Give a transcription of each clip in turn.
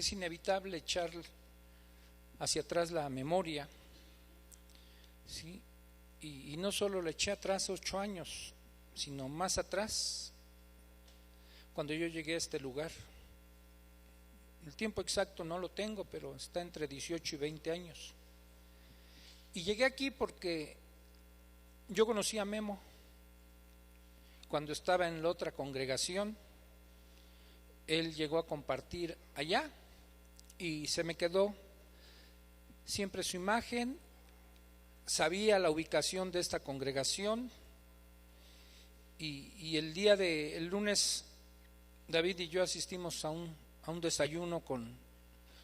es inevitable echar hacia atrás la memoria, ¿sí? Y no solo le eché atrás 8 años, sino más atrás, cuando yo llegué a este lugar. El tiempo exacto no lo tengo, pero está entre 18 y 20 años. Y llegué aquí porque yo conocí a Memo cuando estaba en la otra congregación. Él llegó a compartir allá y se me quedó siempre su imagen. Sabía la ubicación de esta congregación y el lunes David y yo asistimos a un desayuno con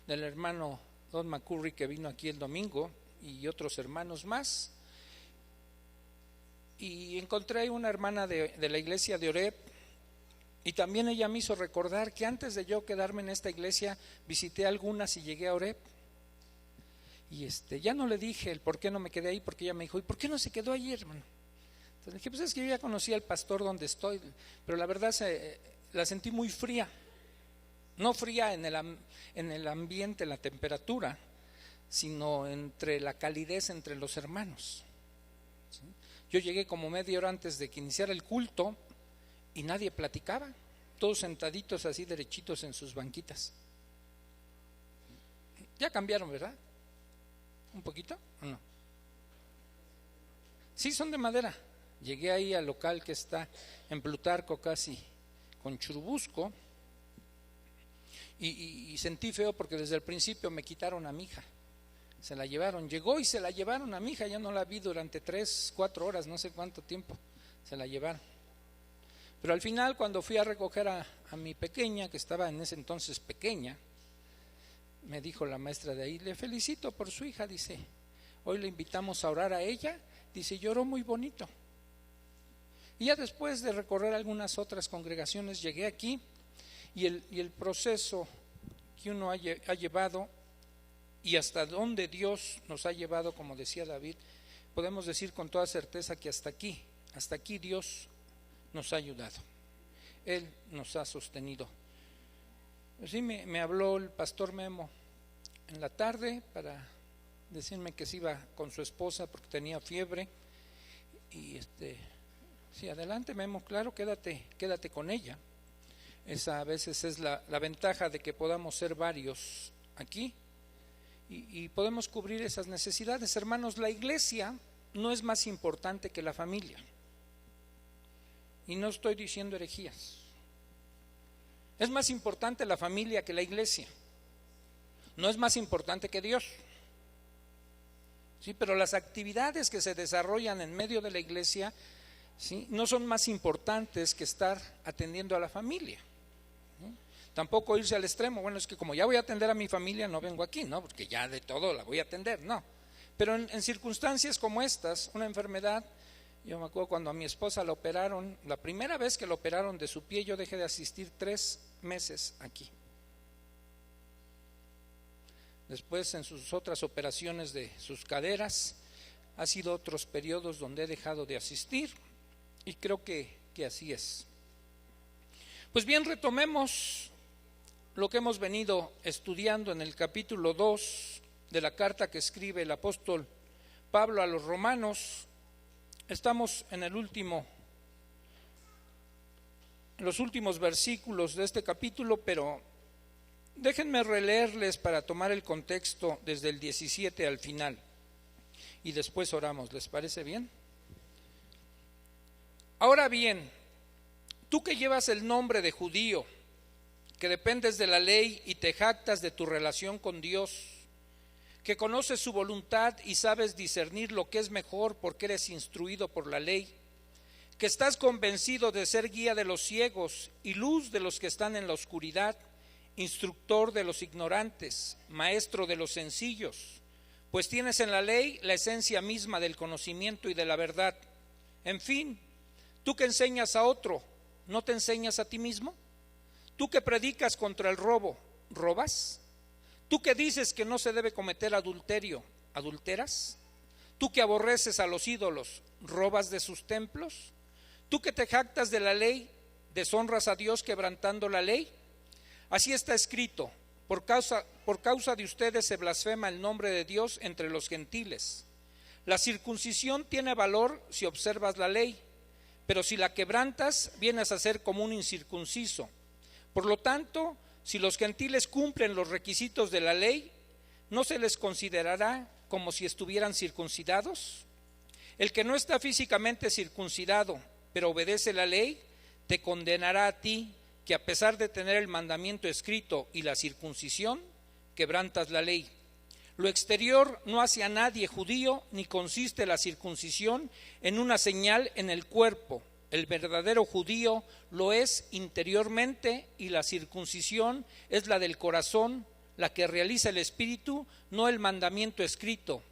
el hermano Don McCurry, que vino aquí el domingo, y otros hermanos más, y encontré una hermana de la iglesia de Oreb, y también ella me hizo recordar que antes de yo quedarme en esta iglesia visité algunas y llegué a Oreb. Y ya no le dije el por qué no me quedé ahí, porque ella me dijo: ¿y por qué no se quedó allí, hermano? Entonces le dije: pues es que yo ya conocí al pastor donde estoy, pero la verdad la sentí muy fría. No fría en el ambiente, en la temperatura, sino entre la calidez entre los hermanos, ¿sí? Yo llegué como media hora antes de que iniciara el culto y nadie platicaba, todos sentaditos así derechitos en sus banquitas. Ya cambiaron, ¿verdad? ¿Un poquito o no? Sí, son de madera. Llegué ahí al local que está en Plutarco, casi con Churubusco, y sentí feo porque desde el principio me quitaron a mi hija. Se la llevaron, llegó y se la llevaron a mi hija. Ya no la vi durante 3-4 horas, no sé cuánto tiempo se la llevaron. Pero al final, cuando fui a recoger a mi pequeña, que estaba en ese entonces pequeña, me dijo la maestra de ahí: le felicito por su hija, dice, hoy le invitamos a orar a ella, dice, lloró muy bonito. Y ya después de recorrer algunas otras congregaciones llegué aquí, y el proceso que uno ha llevado y hasta dónde Dios nos ha llevado, como decía David, podemos decir con toda certeza que hasta aquí Dios nos ha ayudado, Él nos ha sostenido. Sí, me habló el pastor Memo en la tarde para decirme que se iba con su esposa porque tenía fiebre, y sí, adelante Memo, claro, quédate con ella. Esa a veces es la ventaja de que podamos ser varios aquí y podemos cubrir esas necesidades. Hermanos, la iglesia no es más importante que la familia, y no estoy diciendo herejías. Es más importante la familia que la iglesia, no es más importante que Dios. Sí, pero las actividades que se desarrollan en medio de la iglesia, sí, no son más importantes que estar atendiendo a la familia. Tampoco irse al extremo: bueno, es que como ya voy a atender a mi familia, no vengo aquí, no, porque ya de todo la voy a atender, no. Pero en circunstancias como estas, una enfermedad, yo me acuerdo cuando a mi esposa la operaron, la primera vez que la operaron de su pie, yo dejé de asistir 3 meses aquí. Después, en sus otras operaciones de sus caderas, ha sido otros periodos donde he dejado de asistir, y creo que así es. Pues bien, retomemos lo que hemos venido estudiando en el capítulo 2 de la carta que escribe el apóstol Pablo a los romanos. Estamos en los últimos versículos de este capítulo, pero déjenme releerles para tomar el contexto desde el 17 al final, y después oramos. ¿Les parece bien? Ahora bien, tú que llevas el nombre de judío, que dependes de la ley y te jactas de tu relación con Dios, que conoces su voluntad y sabes discernir lo que es mejor porque eres instruido por la ley, que estás convencido de ser guía de los ciegos y luz de los que están en la oscuridad, instructor de los ignorantes, maestro de los sencillos, pues tienes en la ley la esencia misma del conocimiento y de la verdad. En fin, tú que enseñas a otro, ¿no te enseñas a ti mismo? Tú que predicas contra el robo, ¿robas? Tú que dices que no se debe cometer adulterio, ¿adulteras? Tú que aborreces a los ídolos, ¿robas de sus templos? Tú que te jactas de la ley, ¿deshonras a Dios quebrantando la ley? Así está escrito: Por causa de ustedes se blasfema el nombre de Dios entre los gentiles. La circuncisión tiene valor si observas la ley, pero si la quebrantas, vienes a ser como un incircunciso. Por lo tanto, si los gentiles cumplen los requisitos de la ley, ¿no se les considerará como si estuvieran circuncidados? El que no está físicamente circuncidado, pero obedece la ley, te condenará a ti, que a pesar de tener el mandamiento escrito y la circuncisión, quebrantas la ley. Lo exterior no hace a nadie judío, ni consiste la circuncisión en una señal en el cuerpo. El verdadero judío lo es interiormente, y la circuncisión es la del corazón, la que realiza el espíritu, no el mandamiento escrito.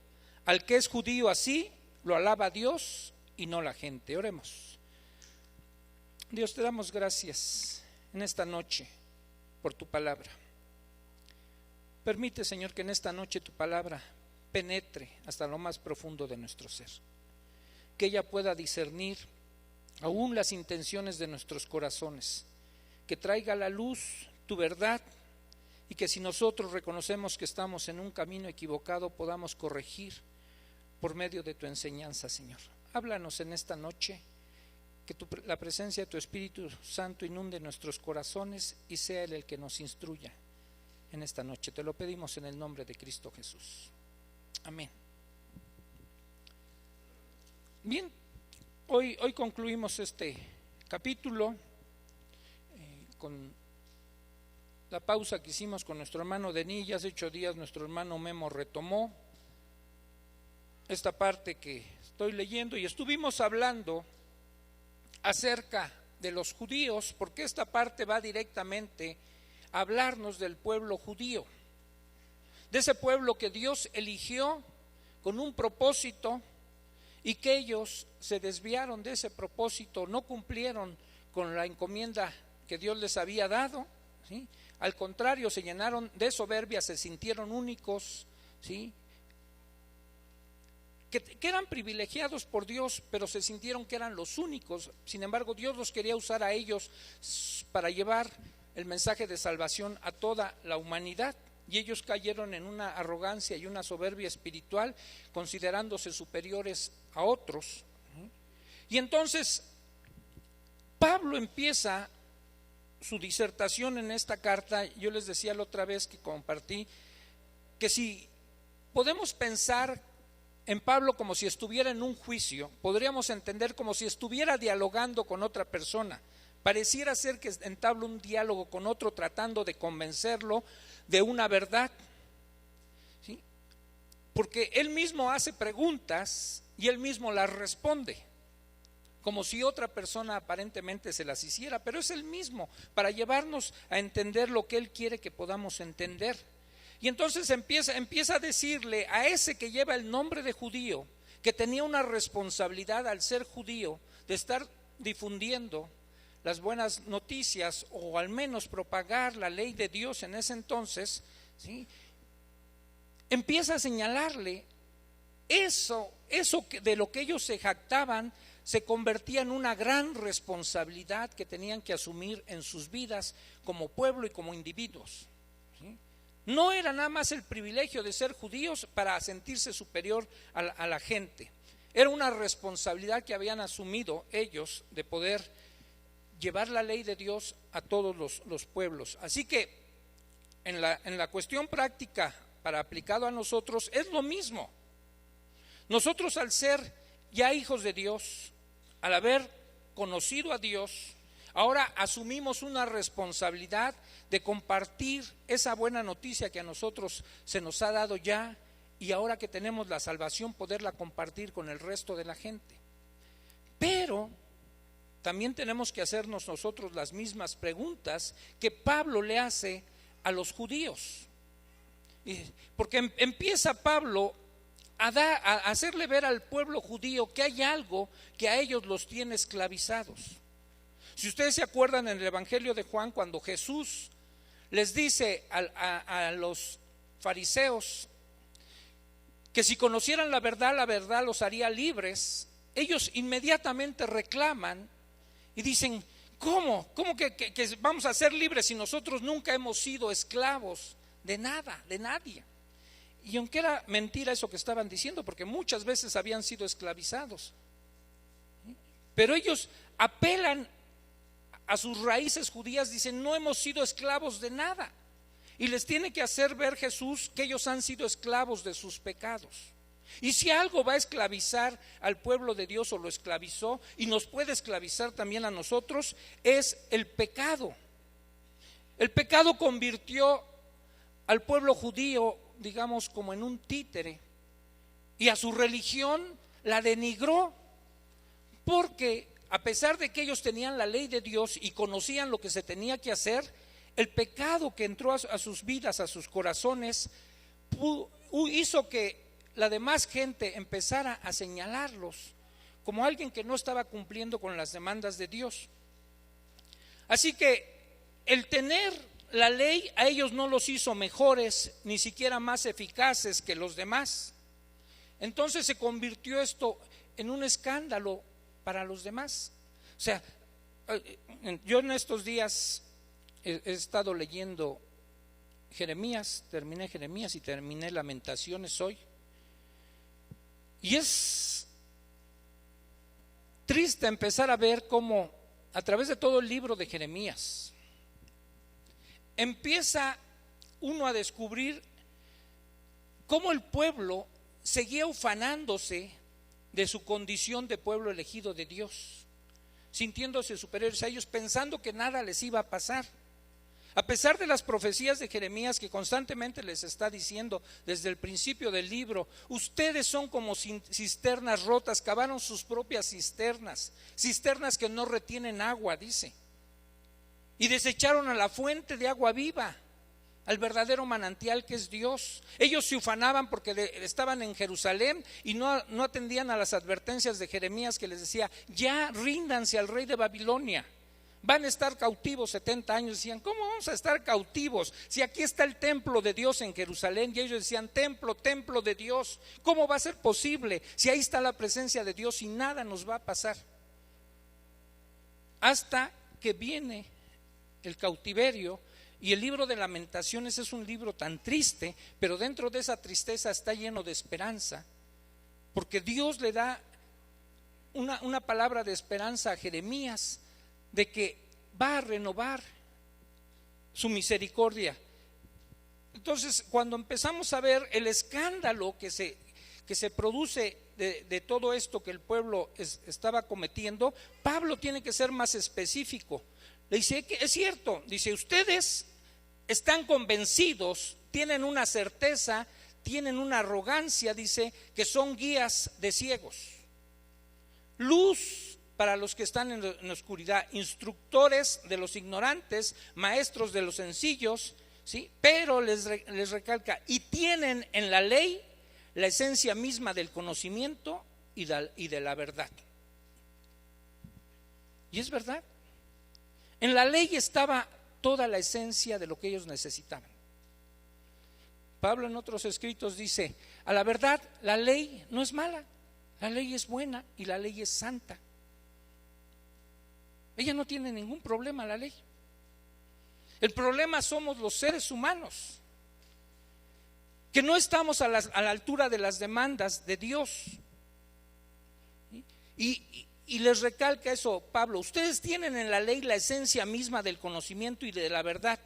Al que es judío así, lo alaba Dios y no la gente. Oremos. Dios, te damos gracias en esta noche por tu palabra. Permite, Señor, que en esta noche tu palabra penetre hasta lo más profundo de nuestro ser, que ella pueda discernir aún las intenciones de nuestros corazones, que traiga a la luz tu verdad, y que si nosotros reconocemos que estamos en un camino equivocado, podamos corregir por medio de tu enseñanza, Señor. Háblanos en esta noche, que la presencia de tu Espíritu Santo inunde nuestros corazones y sea Él el que nos instruya en esta noche. Te lo pedimos en el nombre de Cristo Jesús. Amén. Bien, hoy concluimos este capítulo con la pausa que hicimos con nuestro hermano Denis. Ya hace 8 días nuestro hermano Memo retomó esta parte que estoy leyendo y estuvimos hablando acerca de los judíos, porque esta parte va directamente a hablarnos del pueblo judío, de ese pueblo que Dios eligió con un propósito y que ellos se desviaron de ese propósito, no cumplieron con la encomienda que Dios les había dado, ¿sí? Al contrario, se llenaron de soberbia, se sintieron únicos, ¿sí? Que eran privilegiados por Dios, pero se sintieron que eran los únicos. Sin embargo, Dios los quería usar a ellos para llevar el mensaje de salvación a toda la humanidad, y ellos cayeron en una arrogancia y una soberbia espiritual, considerándose superiores a otros. Y entonces Pablo empieza su disertación en esta carta. Yo les decía la otra vez que compartí que si podemos pensar en Pablo como si estuviera en un juicio, podríamos entender como si estuviera dialogando con otra persona. Pareciera ser que entabla un diálogo con otro, tratando de convencerlo de una verdad, ¿sí? Porque él mismo hace preguntas y él mismo las responde, como si otra persona aparentemente se las hiciera, pero es él mismo, para llevarnos a entender lo que él quiere que podamos entender. Y entonces empieza a decirle a ese que lleva el nombre de judío, que tenía una responsabilidad al ser judío, de estar difundiendo las buenas noticias, o al menos propagar la ley de Dios en ese entonces, ¿sí? Empieza a señalarle eso de lo que ellos se jactaban, se convertía en una gran responsabilidad que tenían que asumir en sus vidas como pueblo y como individuos, ¿sí? No era nada más el privilegio de ser judíos para sentirse superior a la gente, era una responsabilidad que habían asumido ellos de poder llevar la ley de Dios a todos los pueblos. Así que en la cuestión práctica, para aplicado a nosotros, es lo mismo. Nosotros, al ser ya hijos de Dios, al haber conocido a Dios, ahora asumimos una responsabilidad de compartir esa buena noticia que a nosotros se nos ha dado ya, y ahora que tenemos la salvación, poderla compartir con el resto de la gente. Pero también tenemos que hacernos nosotros las mismas preguntas que Pablo le hace a los judíos, porque empieza Pablo a hacerle ver al pueblo judío que hay algo que a ellos los tiene esclavizados. Si ustedes se acuerdan, en el Evangelio de Juan, cuando Jesús les dice a los fariseos que si conocieran la verdad los haría libres, ellos inmediatamente reclaman y dicen: ¿Cómo que vamos a ser libres si nosotros nunca hemos sido esclavos de nada, de nadie. Y aunque era mentira eso que estaban diciendo, porque muchas veces habían sido esclavizados, pero ellos apelan a sus raíces judías, dicen: no hemos sido esclavos de nada. Y les tiene que hacer ver Jesús que ellos han sido esclavos de sus pecados. Y si algo va a esclavizar al pueblo de Dios, o lo esclavizó y nos puede esclavizar también a nosotros, es el pecado. El pecado convirtió al pueblo judío, digamos, como en un títere, y a su religión la denigró, porque a pesar de que ellos tenían la ley de Dios y conocían lo que se tenía que hacer, el pecado que entró a sus vidas, a sus corazones, hizo que la demás gente empezara a señalarlos como alguien que no estaba cumpliendo con las demandas de Dios. Así que el tener la ley a ellos no los hizo mejores, ni siquiera más eficaces que los demás. Entonces se convirtió esto en un escándalo para los demás. O sea, yo en estos días he estado leyendo Jeremías, terminé Jeremías y terminé Lamentaciones hoy. Y es triste empezar a ver cómo a través de todo el libro de Jeremías empieza uno a descubrir cómo el pueblo seguía ufanándose de su condición de pueblo elegido de Dios, sintiéndose superiores a ellos, pensando que nada les iba a pasar. A pesar de las profecías de Jeremías que constantemente les está diciendo desde el principio del libro: ustedes son como cisternas rotas, cavaron sus propias cisternas, cisternas que no retienen agua, dice, y desecharon a la fuente de agua viva, al verdadero manantial que es Dios. Ellos se ufanaban porque estaban en Jerusalén y no atendían a las advertencias de Jeremías, que les decía: ya ríndanse al rey de Babilonia, van a estar cautivos 70 años. Decían: ¿cómo vamos a estar cautivos si aquí está el templo de Dios en Jerusalén? Y ellos decían: templo de Dios, ¿cómo va a ser posible si ahí está la presencia de Dios y nada nos va a pasar? Hasta que viene el cautiverio. Y el libro de Lamentaciones es un libro tan triste, pero dentro de esa tristeza está lleno de esperanza, porque Dios le da una palabra de esperanza a Jeremías, de que va a renovar su misericordia. Entonces, cuando empezamos a ver el escándalo que se produce de todo esto que el pueblo estaba cometiendo, Pablo tiene que ser más específico. Le dice que es cierto, dice: ustedes están convencidos, tienen una certeza, tienen una arrogancia, dice, que son guías de ciegos, luz para los que están en la oscuridad, instructores de los ignorantes, maestros de los sencillos, ¿sí? Pero les recalca: y tienen en la ley la esencia misma del conocimiento y de la verdad. Y es verdad. En la ley estaba toda la esencia de lo que ellos necesitaban. Pablo en otros escritos dice: a la verdad, la ley no es mala, la ley es buena y la ley es santa. Ella no tiene ningún problema, la ley. El problema somos los seres humanos, que no estamos a la altura de las demandas de Dios. Y les recalca eso Pablo: ustedes tienen en la ley la esencia misma del conocimiento y de la verdad,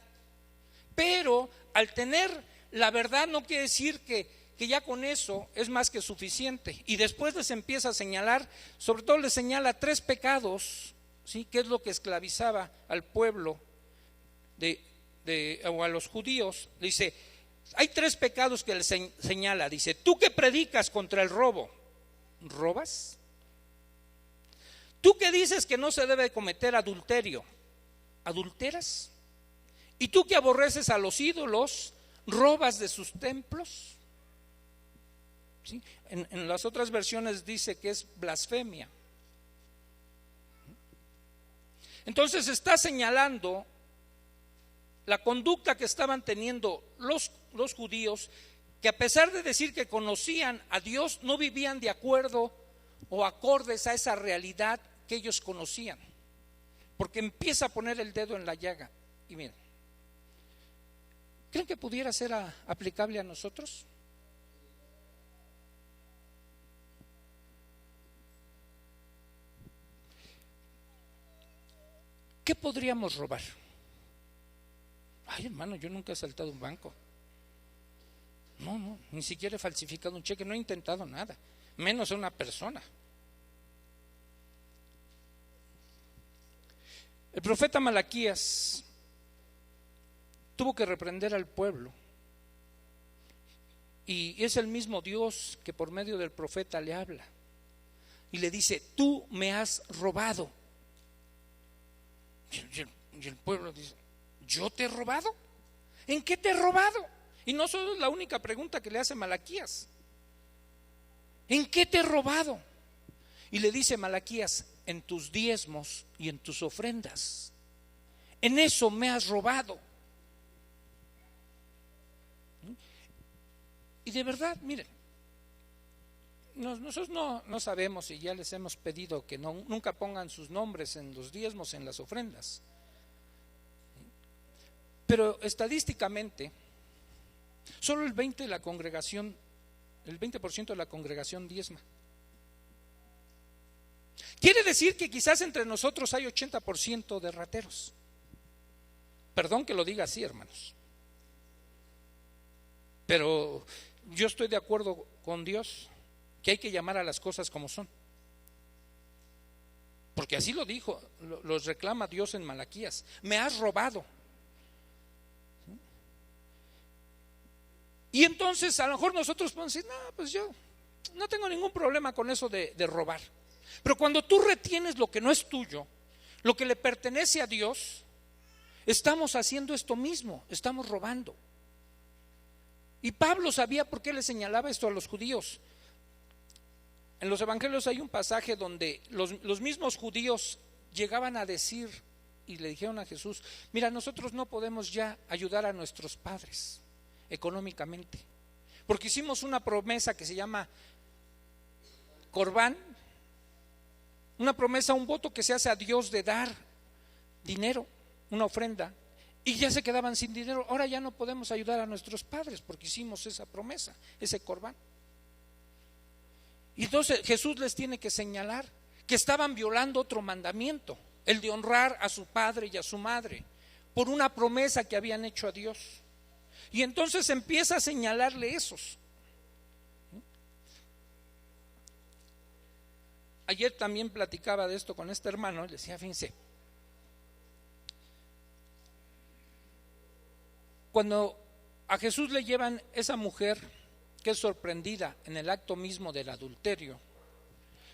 pero al tener la verdad no quiere decir que ya con eso es más que suficiente. Y después les empieza a señalar, sobre todo les señala 3 pecados, ¿sí? Que es lo que esclavizaba al pueblo o a los judíos. Le dice: hay 3 pecados que les señala. Dice: tú que predicas contra el robo, ¿robas? Tú que dices que no se debe cometer adulterio, ¿adulteras? Y tú que aborreces a los ídolos, ¿robas de sus templos? ¿Sí? En las otras versiones dice que es blasfemia. Entonces está señalando la conducta que estaban teniendo los judíos, que a pesar de decir que conocían a Dios, no vivían de acuerdo o acordes a esa realidad que ellos conocían, porque empieza a poner el dedo en la llaga. Y miren, ¿qué ¿Creen que pudiera ser aplicable a nosotros? ¿Qué podríamos robar? Ay, hermano, yo nunca he asaltado un banco. No, ni siquiera he falsificado un cheque, no he intentado nada, menos a una persona. El profeta Malaquías tuvo que reprender al pueblo, y es el mismo Dios que por medio del profeta le habla y le dice: tú me has robado. Y el pueblo dice: ¿yo te he robado? ¿En qué te he robado? Y no solo es la única pregunta que le hace Malaquías: ¿en qué te he robado? Y le dice Malaquías: en tus diezmos y en tus ofrendas. En eso me has robado. Y de verdad, miren, nosotros no sabemos, y ya les hemos pedido que nunca pongan sus nombres en los diezmos, en las ofrendas. Pero estadísticamente, solo el 20% de la congregación diezma. Quiere decir que quizás entre nosotros hay 80% de rateros. Perdón que lo diga así, hermanos, pero yo estoy de acuerdo con Dios que hay que llamar a las cosas como son, porque así lo dijo, los reclama Dios en Malaquías: me has robado. Y entonces a lo mejor nosotros podemos decir: no, pues yo no tengo ningún problema con eso de robar. Pero cuando tú retienes lo que no es tuyo, lo que le pertenece a Dios, estamos haciendo esto mismo, estamos robando. Y Pablo sabía por qué le señalaba esto a los judíos. En los evangelios hay un pasaje donde los mismos judíos llegaban a decir y le dijeron a Jesús: mira, nosotros no podemos ya ayudar a nuestros padres económicamente, porque hicimos una promesa que se llama Corbán, una promesa, un voto que se hace a Dios de dar dinero, una ofrenda, y ya se quedaban sin dinero. Ahora ya no podemos ayudar a nuestros padres porque hicimos esa promesa, ese Corbán. Y entonces Jesús les tiene que señalar que estaban violando otro mandamiento, el de honrar a su padre y a su madre, por una promesa que habían hecho a Dios. Y entonces empieza a señalarle esos. Ayer también platicaba de esto con este hermano, le decía: fíjense, cuando a Jesús le llevan esa mujer que es sorprendida en el acto mismo del adulterio,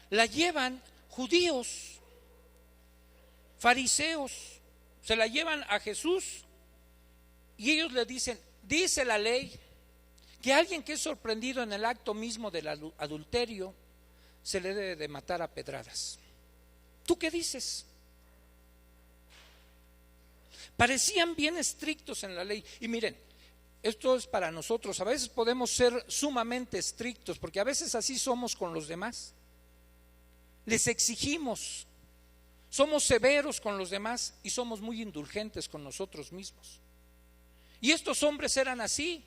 la llevan judíos, fariseos, se la llevan a Jesús y ellos le dicen: dice la ley que alguien que es sorprendido en el acto mismo del adulterio se le debe de matar a pedradas. ¿Tú qué dices? Parecían bien estrictos en la ley. Y miren, esto es para nosotros. A veces podemos ser sumamente estrictos, porque a veces así somos con los demás. Les exigimos, somos severos con los demás y somos muy indulgentes con nosotros mismos. Y estos hombres eran así.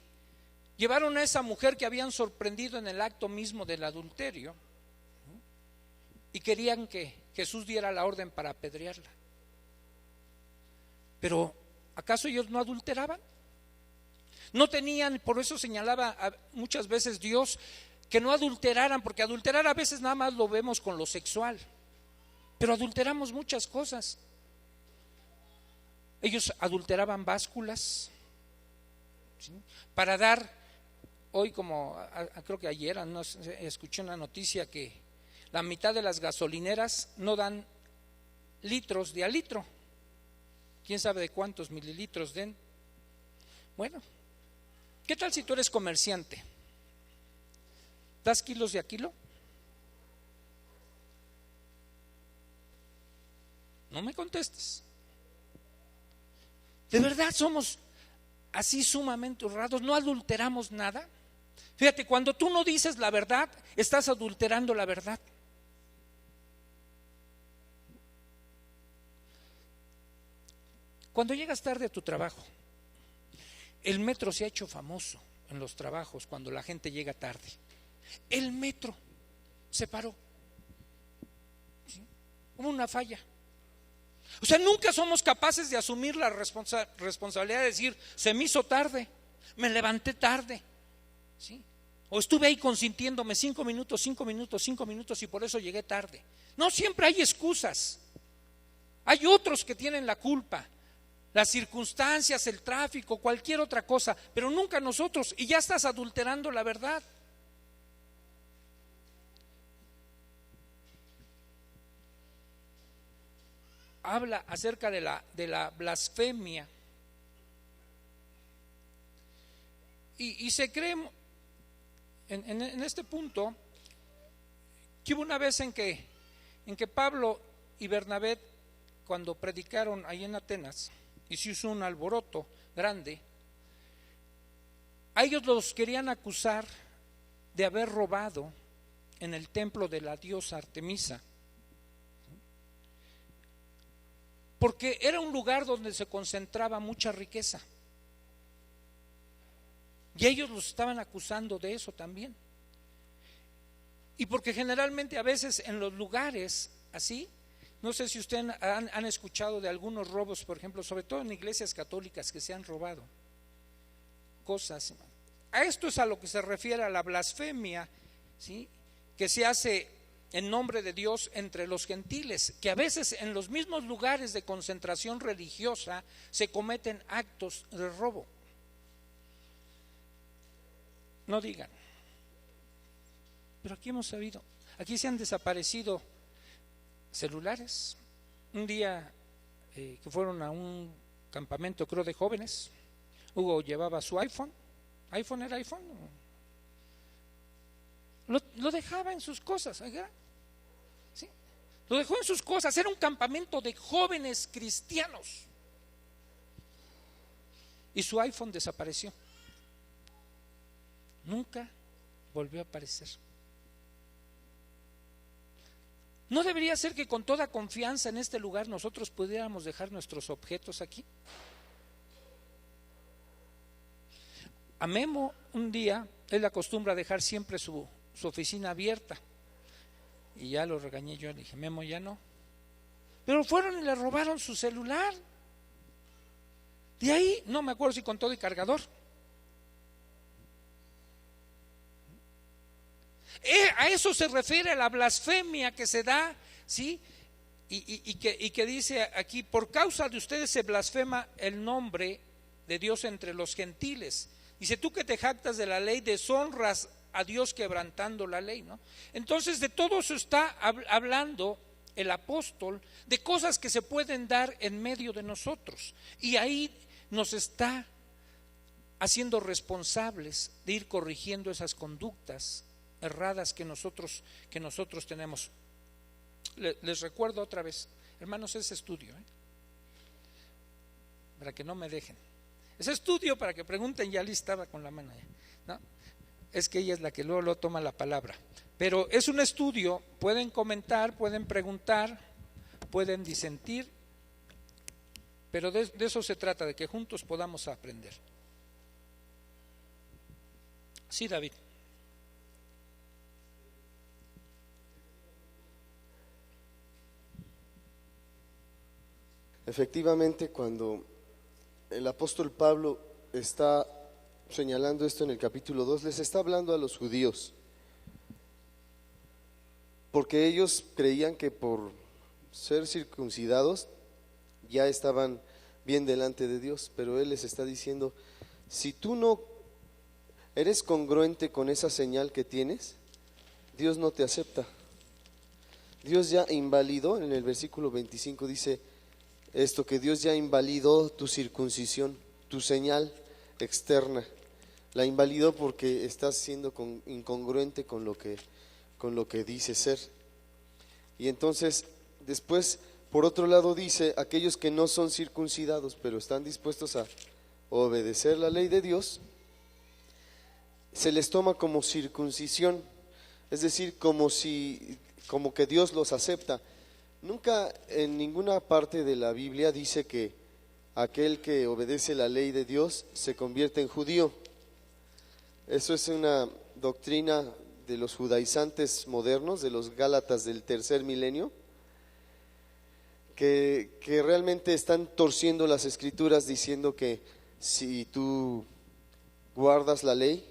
Llevaron a esa mujer que habían sorprendido en el acto mismo del adulterio y querían que Jesús diera la orden para apedrearla. Pero ¿acaso ellos no adulteraban? No tenían, por eso señalaba muchas veces Dios que no adulteraran, porque adulterar a veces nada más lo vemos con lo sexual, pero adulteramos muchas cosas. Ellos adulteraban básculas, ¿sí?, para dar, hoy como creo que ayer no sé, escuché una noticia que la mitad de las gasolineras no dan litros de a litro. ¿Quién sabe de cuántos mililitros den? Bueno, ¿qué tal si tú eres comerciante? ¿Das kilos de a kilo? No me contestes. ¿De verdad somos así sumamente honrados? ¿No adulteramos nada? Fíjate, cuando tú no dices la verdad, estás adulterando la verdad. Cuando llegas tarde a tu trabajo, El metro se ha hecho famoso en los trabajos cuando la gente llega tarde. El metro se paró. ¿Sí? Hubo una falla. O sea, nunca somos capaces de asumir la responsabilidad de decir, se me hizo tarde, me levanté tarde, ¿sí? O estuve ahí consintiéndome 5 minutos y por eso llegué tarde. No siempre hay excusas. Hay otros que tienen la culpa, las circunstancias, el tráfico, cualquier otra cosa, pero nunca nosotros, y ya estás adulterando la verdad. Habla acerca de la blasfemia. Y se cree en este punto que hubo una vez en que Pablo y Bernabé, cuando predicaron ahí en Atenas, y se hizo un alboroto grande, a ellos los querían acusar de haber robado en el templo de la diosa Artemisa, porque era un lugar donde se concentraba mucha riqueza. Y ellos los estaban acusando de eso también. Y porque generalmente a veces en los lugares así, no sé si ustedes han escuchado de algunos robos, por ejemplo, sobre todo en iglesias católicas que se han robado cosas. A esto es a lo que se refiere a la blasfemia, ¿sí? Que se hace en nombre de Dios entre los gentiles, que a veces en los mismos lugares de concentración religiosa se cometen actos de robo. No digan, pero aquí hemos sabido, aquí se han desaparecido celulares. Un día que fueron a un campamento, creo, de jóvenes, Hugo llevaba su iPhone. ¿Era iPhone? Lo dejaba en sus cosas, ¿sí? Lo dejó en sus cosas. Era un campamento de jóvenes cristianos y su iPhone desapareció. Nunca volvió a aparecer. ¿No debería ser que con toda confianza en este lugar nosotros pudiéramos dejar nuestros objetos aquí? A Memo un día, él acostumbra dejar siempre su oficina abierta, y ya lo regañé yo, le dije, Memo, ya no. Pero fueron y le robaron su celular. De ahí, no me acuerdo si con todo y cargador. A eso se refiere la blasfemia que se da, ¿sí? Y que dice aquí, por causa de ustedes se blasfema el nombre de Dios entre los gentiles. Dice, tú que te jactas de la ley, deshonras a Dios quebrantando la ley, ¿no? Entonces de todo eso está hablando el apóstol, de cosas que se pueden dar en medio de nosotros, y ahí nos está haciendo responsables de ir corrigiendo esas conductas erradas que nosotros tenemos. Les recuerdo otra vez, hermanos, ese estudio, para que no me dejen. Ese estudio, para que pregunten, ya estaba con la mano, ¿no? Es que ella es la que luego toma la palabra. Pero es un estudio, pueden comentar, pueden preguntar, pueden disentir, pero de eso se trata, de que juntos podamos aprender. Sí, David. Efectivamente, cuando el apóstol Pablo está señalando esto en el capítulo 2, les está hablando a los judíos, porque ellos creían que por ser circuncidados ya estaban bien delante de Dios, pero él les está diciendo, si tú no eres congruente con esa señal que tienes, Dios no te acepta. Dios ya invalidó, en el versículo 25 dice esto, que Dios ya invalidó tu circuncisión, tu señal externa, la invalidó porque estás siendo incongruente con lo que dice ser. Y entonces después, por otro lado, dice, aquellos que no son circuncidados pero están dispuestos a obedecer la ley de Dios, se les toma como circuncisión, es decir, como que Dios los acepta. Nunca en ninguna parte de la Biblia dice que aquel que obedece la ley de Dios se convierte en judío. Eso es una doctrina de los judaizantes modernos, de los gálatas del tercer milenio, que realmente están torciendo las escrituras diciendo que si tú guardas la ley,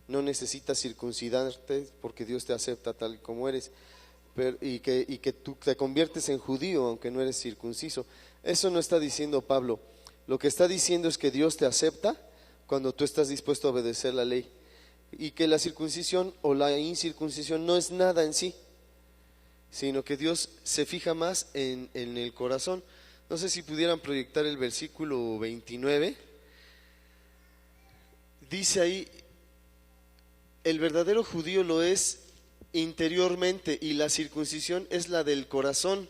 no necesitas circuncidarte porque Dios te acepta tal como eres, y que tú te conviertes en judío aunque no eres circunciso. Eso no está diciendo Pablo. Lo que está diciendo es que Dios te acepta cuando tú estás dispuesto a obedecer la ley, y que la circuncisión o la incircuncisión no es nada en sí, sino que Dios se fija más en el corazón. No sé si pudieran proyectar el versículo 29. Dice ahí: el verdadero judío lo es interiormente, y la circuncisión es la del corazón,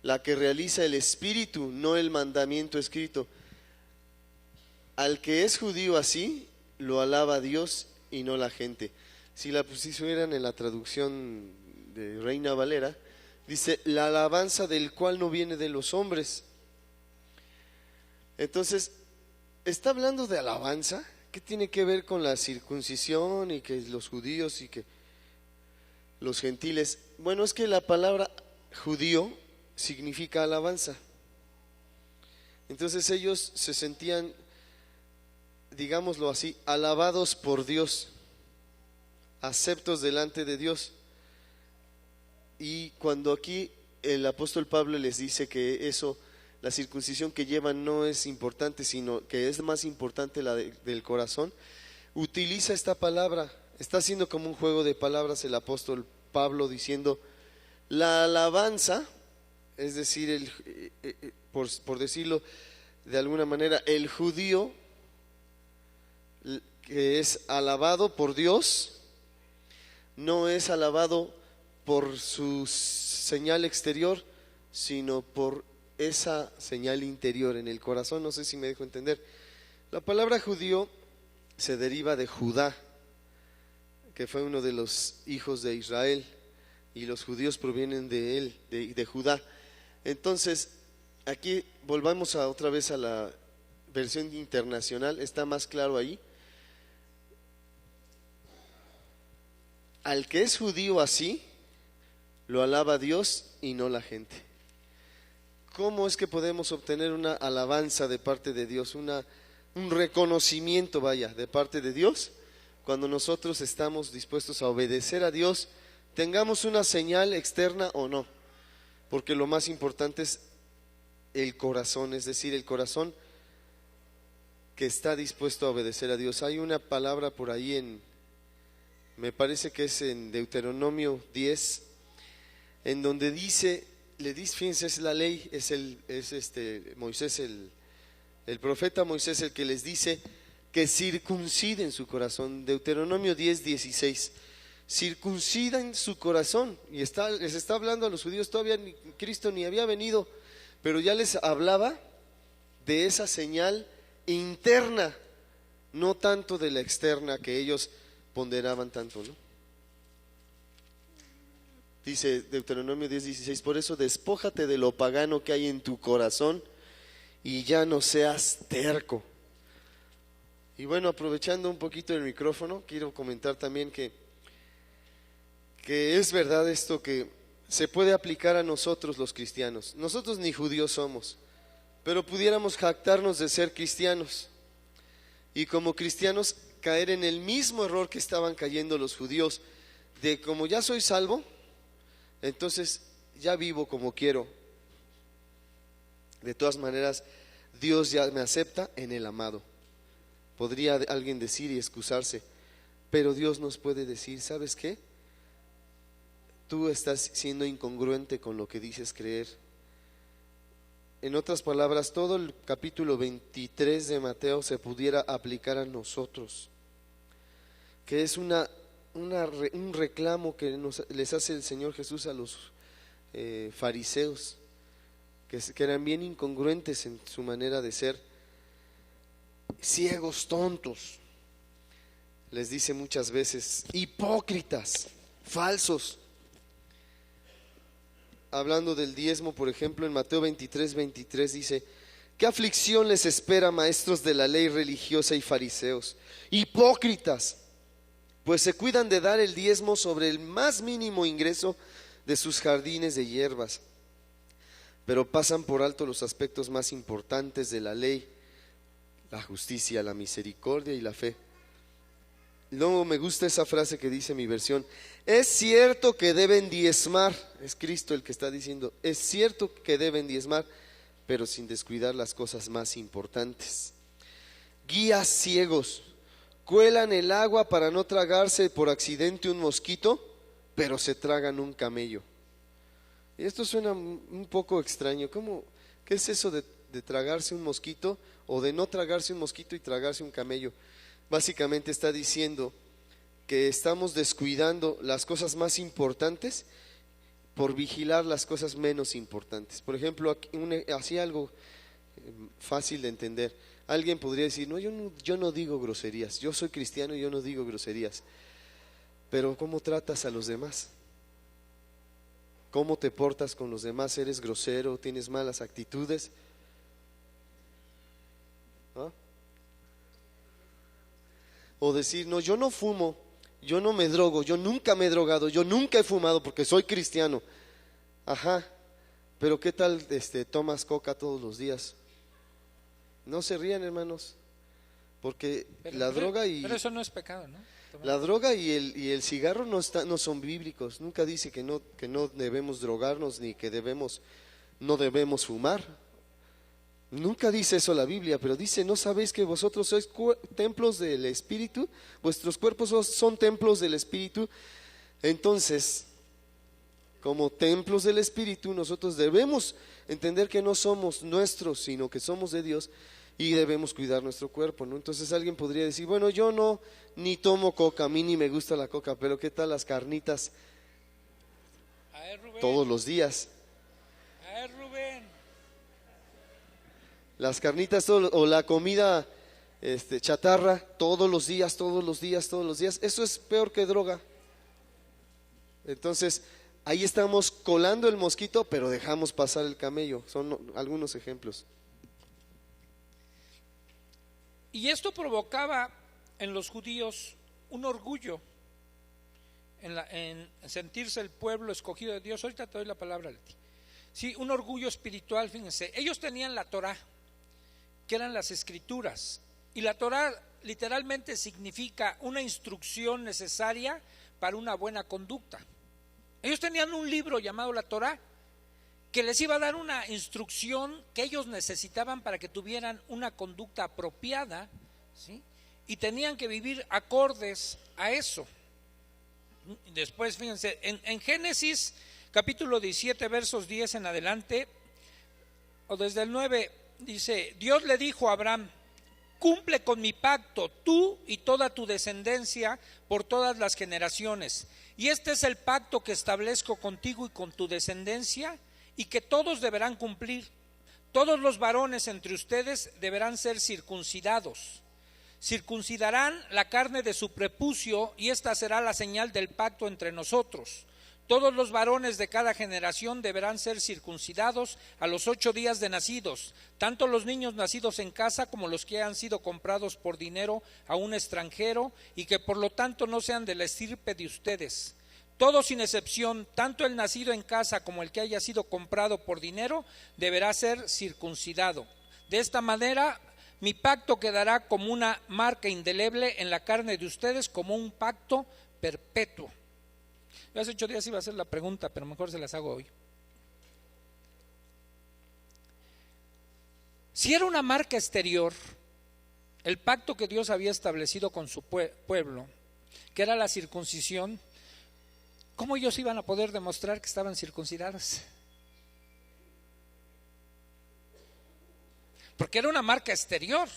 la que realiza el espíritu, no el mandamiento escrito. Al que es judío así, lo alaba Dios y no la gente. Si la pusieran en la traducción de Reina Valera, dice: la alabanza del cual no viene de los hombres. Entonces, está hablando de alabanza. ¿Qué tiene que ver con la circuncisión y que los judíos y que los gentiles? Bueno, es que la palabra judío significa alabanza. Entonces ellos se sentían, digámoslo así, alabados por Dios, aceptos delante de Dios. Y cuando aquí el apóstol Pablo les dice que eso, la circuncisión que llevan no es importante, sino que es más importante la del corazón, utiliza esta palabra. Está haciendo como un juego de palabras el apóstol Pablo, diciendo: la alabanza, es decir, por decirlo de alguna manera, el judío que es alabado por Dios, no es alabado por su señal exterior, sino por esa señal interior en el corazón. No sé si me dejo entender. La palabra judío se deriva de Judá, que fue uno de los hijos de Israel, y los judíos provienen de él, de Judá. Entonces, aquí volvamos otra vez a la versión internacional, está más claro ahí. Al que es judío así, lo alaba Dios y no la gente. ¿Cómo es que podemos obtener una alabanza de parte de Dios, un reconocimiento, de parte de Dios? Cuando nosotros estamos dispuestos a obedecer a Dios, tengamos una señal externa o no, porque lo más importante es el corazón, es decir, el corazón que está dispuesto a obedecer a Dios. Hay una palabra por ahí me parece que es en Deuteronomio 10, en donde dice, fíjense, es la ley, es Moisés, el profeta Moisés, el que les dice que circunciden su corazón. Deuteronomio 10:16, circuncidan su corazón. Y les está hablando a los judíos, todavía Cristo ni había venido, pero ya les hablaba de esa señal interna, no tanto de la externa que ellos ponderaban tanto, ¿no? Dice Deuteronomio 10:16, por eso despójate de lo pagano que hay en tu corazón y ya no seas terco. Y bueno, aprovechando un poquito el micrófono, quiero comentar también que es verdad esto, que se puede aplicar a nosotros los cristianos. Nosotros ni judíos somos, pero pudiéramos jactarnos de ser cristianos, y como cristianos caer en el mismo error que estaban cayendo los judíos, de como ya soy salvo, entonces ya vivo como quiero. De todas maneras, Dios ya me acepta en el amado. Podría alguien decir y excusarse, pero Dios nos puede decir: ¿sabes qué? Tú estás siendo incongruente con lo que dices creer. En otras palabras, todo el capítulo 23 de Mateo se pudiera aplicar a nosotros, que es un reclamo que les hace el Señor Jesús a los fariseos, que eran bien incongruentes en su manera de ser, ciegos, tontos. Les dice muchas veces: hipócritas, falsos. Hablando del diezmo, por ejemplo, en Mateo 23:23 dice ¿Qué aflicción les espera, maestros de la ley religiosa y fariseos, hipócritas? Pues se cuidan de dar el diezmo sobre el más mínimo ingreso de sus jardines de hierbas, pero pasan por alto los aspectos más importantes de la ley: la justicia, la misericordia y la fe. Luego me gusta esa frase que dice mi versión: es cierto que deben diezmar. Es Cristo el que está diciendo: es cierto que deben diezmar, pero sin descuidar las cosas más importantes. Guías ciegos, cuelan el agua para no tragarse por accidente un mosquito, pero se tragan un camello. Y esto suena un poco extraño. ¿Qué es eso de tragarse un mosquito, o de no tragarse un mosquito y tragarse un camello? Básicamente está diciendo que estamos descuidando las cosas más importantes por vigilar las cosas menos importantes. Por ejemplo, así algo fácil de entender. Alguien podría decir: no, yo no digo groserías, yo soy cristiano y yo no digo groserías. Pero ¿cómo tratas a los demás? ¿Cómo te portas con los demás? ¿Eres grosero? ¿Tienes malas actitudes? ¿Ah? O decir: no, yo no fumo, yo no me drogo, yo nunca me he drogado, yo nunca he fumado porque soy cristiano. Ajá, pero ¿qué tal tomas coca todos los días? No se rían, hermanos, porque pero eso no es pecado, ¿no? La droga y el cigarro no son bíblicos. Nunca dice que no debemos drogarnos, ni que no debemos fumar. Nunca dice eso la Biblia, pero dice: ¿no sabéis que vosotros sois templos del Espíritu? Vuestros cuerpos son templos del Espíritu. Entonces, como templos del Espíritu, nosotros debemos entender que no somos nuestros, sino que somos de Dios, y debemos cuidar nuestro cuerpo, ¿no? Entonces alguien podría decir: bueno, yo no ni tomo coca, a mí ni me gusta la coca, pero ¿qué tal las carnitas todos los días? Las carnitas o la comida chatarra todos los días, eso es peor que droga. Entonces ahí estamos colando el mosquito, pero dejamos pasar el camello. Son algunos ejemplos. Y esto provocaba en los judíos un orgullo en sentirse el pueblo escogido de Dios. Ahorita te doy la palabra, Leti. Sí, un orgullo espiritual. Fíjense, ellos tenían la Torá, que eran las escrituras, y la Torá literalmente significa una instrucción necesaria para una buena conducta. Ellos tenían un libro llamado la Torá, que les iba a dar una instrucción que ellos necesitaban para que tuvieran una conducta apropiada, ¿sí? Y tenían que vivir acordes a eso. Después, fíjense, en Génesis capítulo 17, versos 10 en adelante, o desde el 9, dice: Dios le dijo a Abraham: cumple con mi pacto, tú y toda tu descendencia por todas las generaciones. Y este es el pacto que establezco contigo y con tu descendencia, y que todos deberán cumplir. Todos los varones entre ustedes deberán ser circuncidados. Circuncidarán la carne de su prepucio, y esta será la señal del pacto entre nosotros. Todos los varones de cada generación deberán ser circuncidados a los 8 días de nacidos, tanto los niños nacidos en casa como los que han sido comprados por dinero a un extranjero, y que por lo tanto no sean de la estirpe de ustedes. Todos sin excepción, tanto el nacido en casa como el que haya sido comprado por dinero, deberá ser circuncidado. De esta manera, mi pacto quedará como una marca indeleble en la carne de ustedes, como un pacto perpetuo. Yo hace 8 días iba a hacer la pregunta, pero mejor se las hago hoy. Si era una marca exterior, el pacto que Dios había establecido con su pueblo, que era la circuncisión, ¿cómo ellos iban a poder demostrar que estaban circuncidados? Porque era una marca exterior.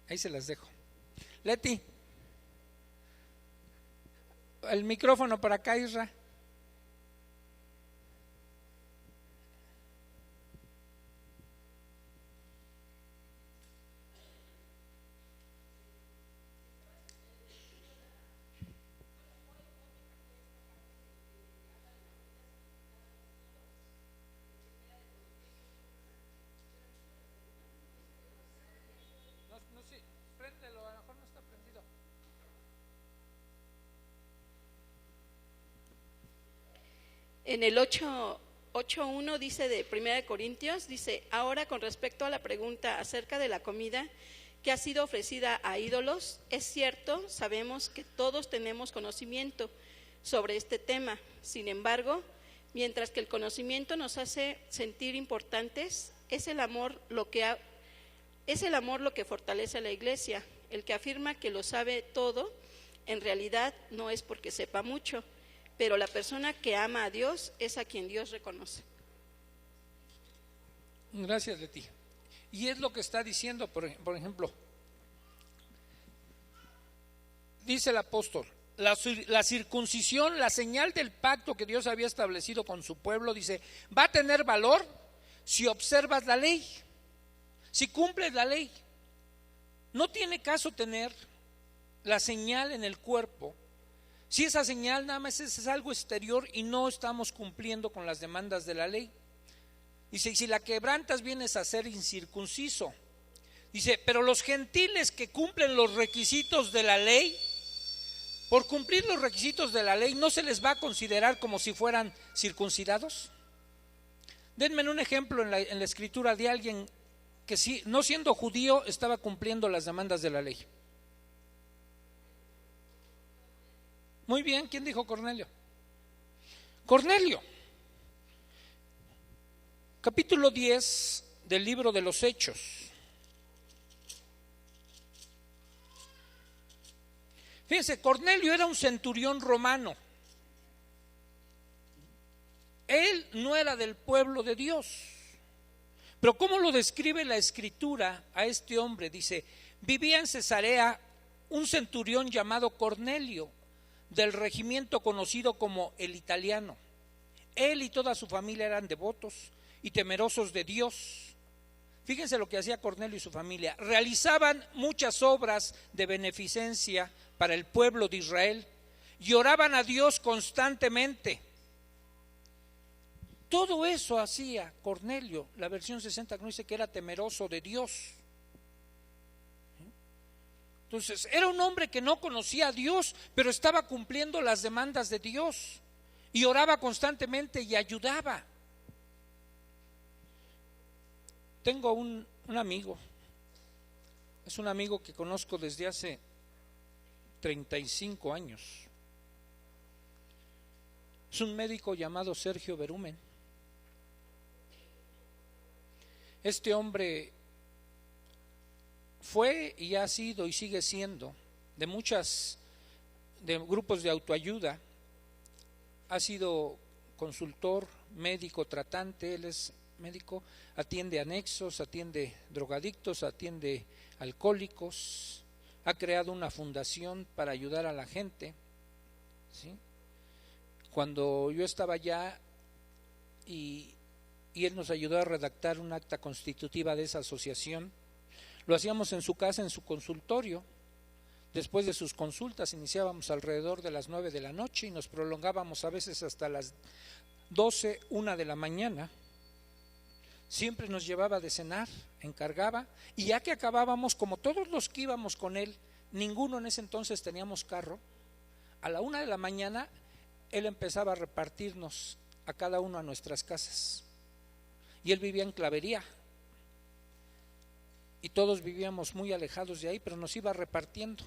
Ahí se las dejo. Leti, el micrófono para acá, Isra. En el 8:1 dice de 1 Corintios, dice: ahora con respecto a la pregunta acerca de la comida que ha sido ofrecida a ídolos, es cierto, sabemos que todos tenemos conocimiento sobre este tema. Sin embargo, mientras que el conocimiento nos hace sentir importantes, es el amor lo que fortalece a la iglesia. El que afirma que lo sabe todo, en realidad no es porque sepa mucho, pero la persona que ama a Dios es a quien Dios reconoce. Gracias, Leti. Y es lo que está diciendo, por ejemplo, dice el apóstol, la circuncisión, la señal del pacto que Dios había establecido con su pueblo, dice, va a tener valor si observas la ley, si cumples la ley. No tiene caso tener la señal en el cuerpo si esa señal nada más es algo exterior y no estamos cumpliendo con las demandas de la ley. Dice, y si la quebrantas vienes a ser incircunciso. Dice, pero los gentiles que cumplen los requisitos de la ley, por cumplir los requisitos de la ley, ¿no se les va a considerar como si fueran circuncidados? Denme un ejemplo en la escritura de alguien que sí, no siendo judío, estaba cumpliendo las demandas de la ley. Muy bien, ¿quién dijo Cornelio? Cornelio. Capítulo 10 del libro de los Hechos. Fíjense, Cornelio era un centurión romano. Él no era del pueblo de Dios. Pero ¿cómo lo describe la escritura a este hombre? Dice, vivía en Cesarea un centurión llamado Cornelio, del regimiento conocido como el Italiano. Él y toda su familia eran devotos y temerosos de Dios. Fíjense lo que hacía Cornelio y su familia. Realizaban muchas obras de beneficencia para el pueblo de Israel y oraban a Dios constantemente. Todo eso hacía Cornelio. La versión 60 no dice que era temeroso de Dios. Entonces, era un hombre que no conocía a Dios, pero estaba cumpliendo las demandas de Dios y oraba constantemente y ayudaba. Tengo un amigo, es un amigo que conozco desde hace 35 años. Es un médico llamado Sergio Berumen. Este hombre fue y ha sido y sigue siendo de grupos de autoayuda. Ha sido consultor, médico, tratante. Él es médico, atiende anexos, atiende drogadictos, atiende alcohólicos. Ha creado una fundación para ayudar a la gente, ¿sí? Cuando yo estaba allá y él nos ayudó a redactar un acta constitutiva de esa asociación, lo hacíamos en su casa, en su consultorio. Después de sus consultas iniciábamos alrededor de las 9 de la noche y nos prolongábamos a veces hasta las 12, 1 de la mañana. Siempre nos llevaba de cenar, encargaba, y ya que acabábamos, como todos los que íbamos con él, ninguno en ese entonces teníamos carro, a la 1 de la mañana él empezaba a repartirnos a cada uno a nuestras casas. Y él vivía en Clavería y todos vivíamos muy alejados de ahí, pero nos iba repartiendo.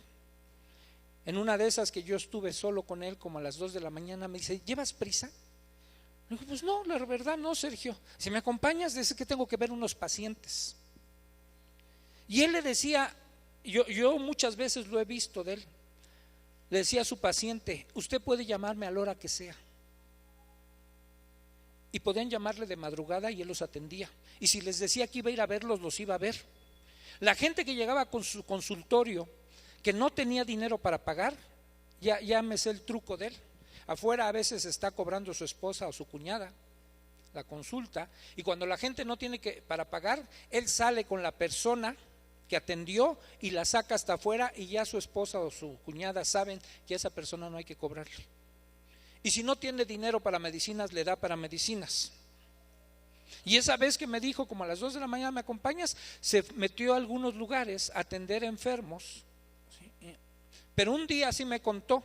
En una de esas que yo estuve solo con él como a las 2 de la mañana, me dice, ¿llevas prisa? Le digo, pues no, la verdad no, Sergio. Si me acompañas, dice que tengo que ver unos pacientes. Y él le decía, yo muchas veces lo he visto de él, le decía a su paciente, usted puede llamarme a la hora que sea. Y podían llamarle de madrugada y él los atendía. Y si les decía que iba a ir a verlos, los iba a ver. La gente que llegaba con su consultorio, que no tenía dinero para pagar, ya me sé el truco de él. Afuera a veces está cobrando su esposa o su cuñada la consulta, y cuando la gente no tiene para pagar, él sale con la persona que atendió y la saca hasta afuera, y ya su esposa o su cuñada saben que a esa persona no hay que cobrarle. Y si no tiene dinero para medicinas, le da para medicinas. Y esa vez que me dijo, como a las 2 de la mañana, ¿me acompañas?, se metió a algunos lugares a atender enfermos, ¿sí? Pero un día sí me contó,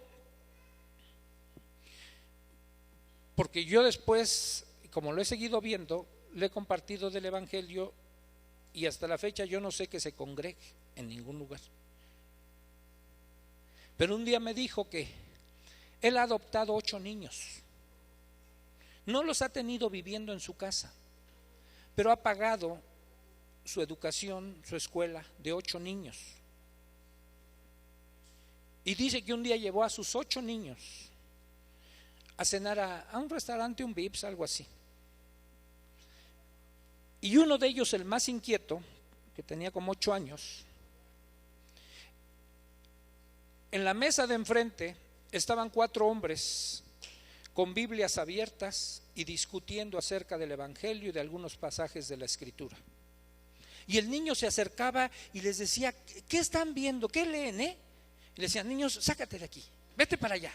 porque yo después, como lo he seguido viendo, le he compartido del Evangelio y hasta la fecha yo no sé que se congregue en ningún lugar. Pero un día me dijo que él ha adoptado 8 niños. No los ha tenido viviendo en su casa, pero ha pagado su educación, su escuela de 8 niños. Y dice que un día llevó a sus 8 niños a cenar a un restaurante, un Vips, algo así. Y uno de ellos, el más inquieto, que tenía como 8 años, en la mesa de enfrente estaban 4 hombres con Biblias abiertas y discutiendo acerca del Evangelio y de algunos pasajes de la Escritura. Y el niño se acercaba y les decía: ¿qué están viendo? ¿Qué leen? Y le decían: niños, sácate de aquí, vete para allá,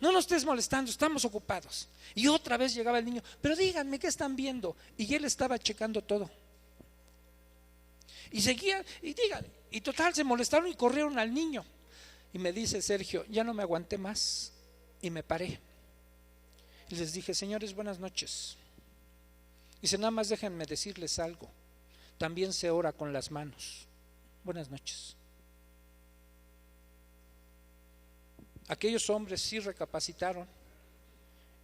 no nos estés molestando, estamos ocupados. Y otra vez llegaba el niño: pero díganme, ¿qué están viendo? Y él estaba checando todo. Y seguía, y díganme, y total se molestaron y corrieron al niño. Y me dice Sergio: ya no me aguanté más y me paré. Y les dije: señores, buenas noches. Dice: nada más déjenme decirles algo, también se ora con las manos. Buenas noches. Aquellos hombres sí recapacitaron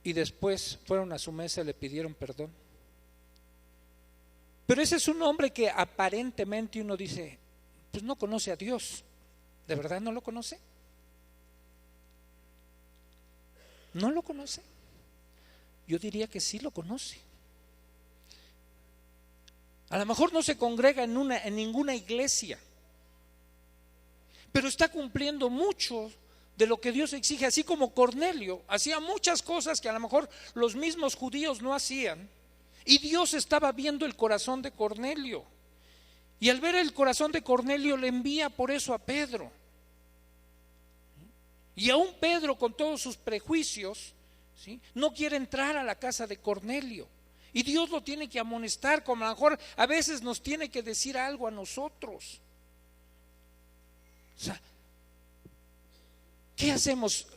y después fueron a su mesa y le pidieron perdón. Pero ese es un hombre que aparentemente uno dice: pues no conoce a Dios. ¿De verdad no lo conoce? ¿No lo conoce? Yo diría que sí lo conoce. A lo mejor no se congrega en ninguna iglesia, pero está cumpliendo mucho de lo que Dios exige, así como Cornelio hacía muchas cosas que a lo mejor los mismos judíos no hacían, y Dios estaba viendo el corazón de Cornelio, y al ver el corazón de Cornelio le envía por eso a Pedro. Y aún Pedro, con todos sus prejuicios, ¿sí?, no quiere entrar a la casa de Cornelio, y Dios lo tiene que amonestar, como a lo mejor a veces nos tiene que decir algo a nosotros. O sea, ¿qué hacemos?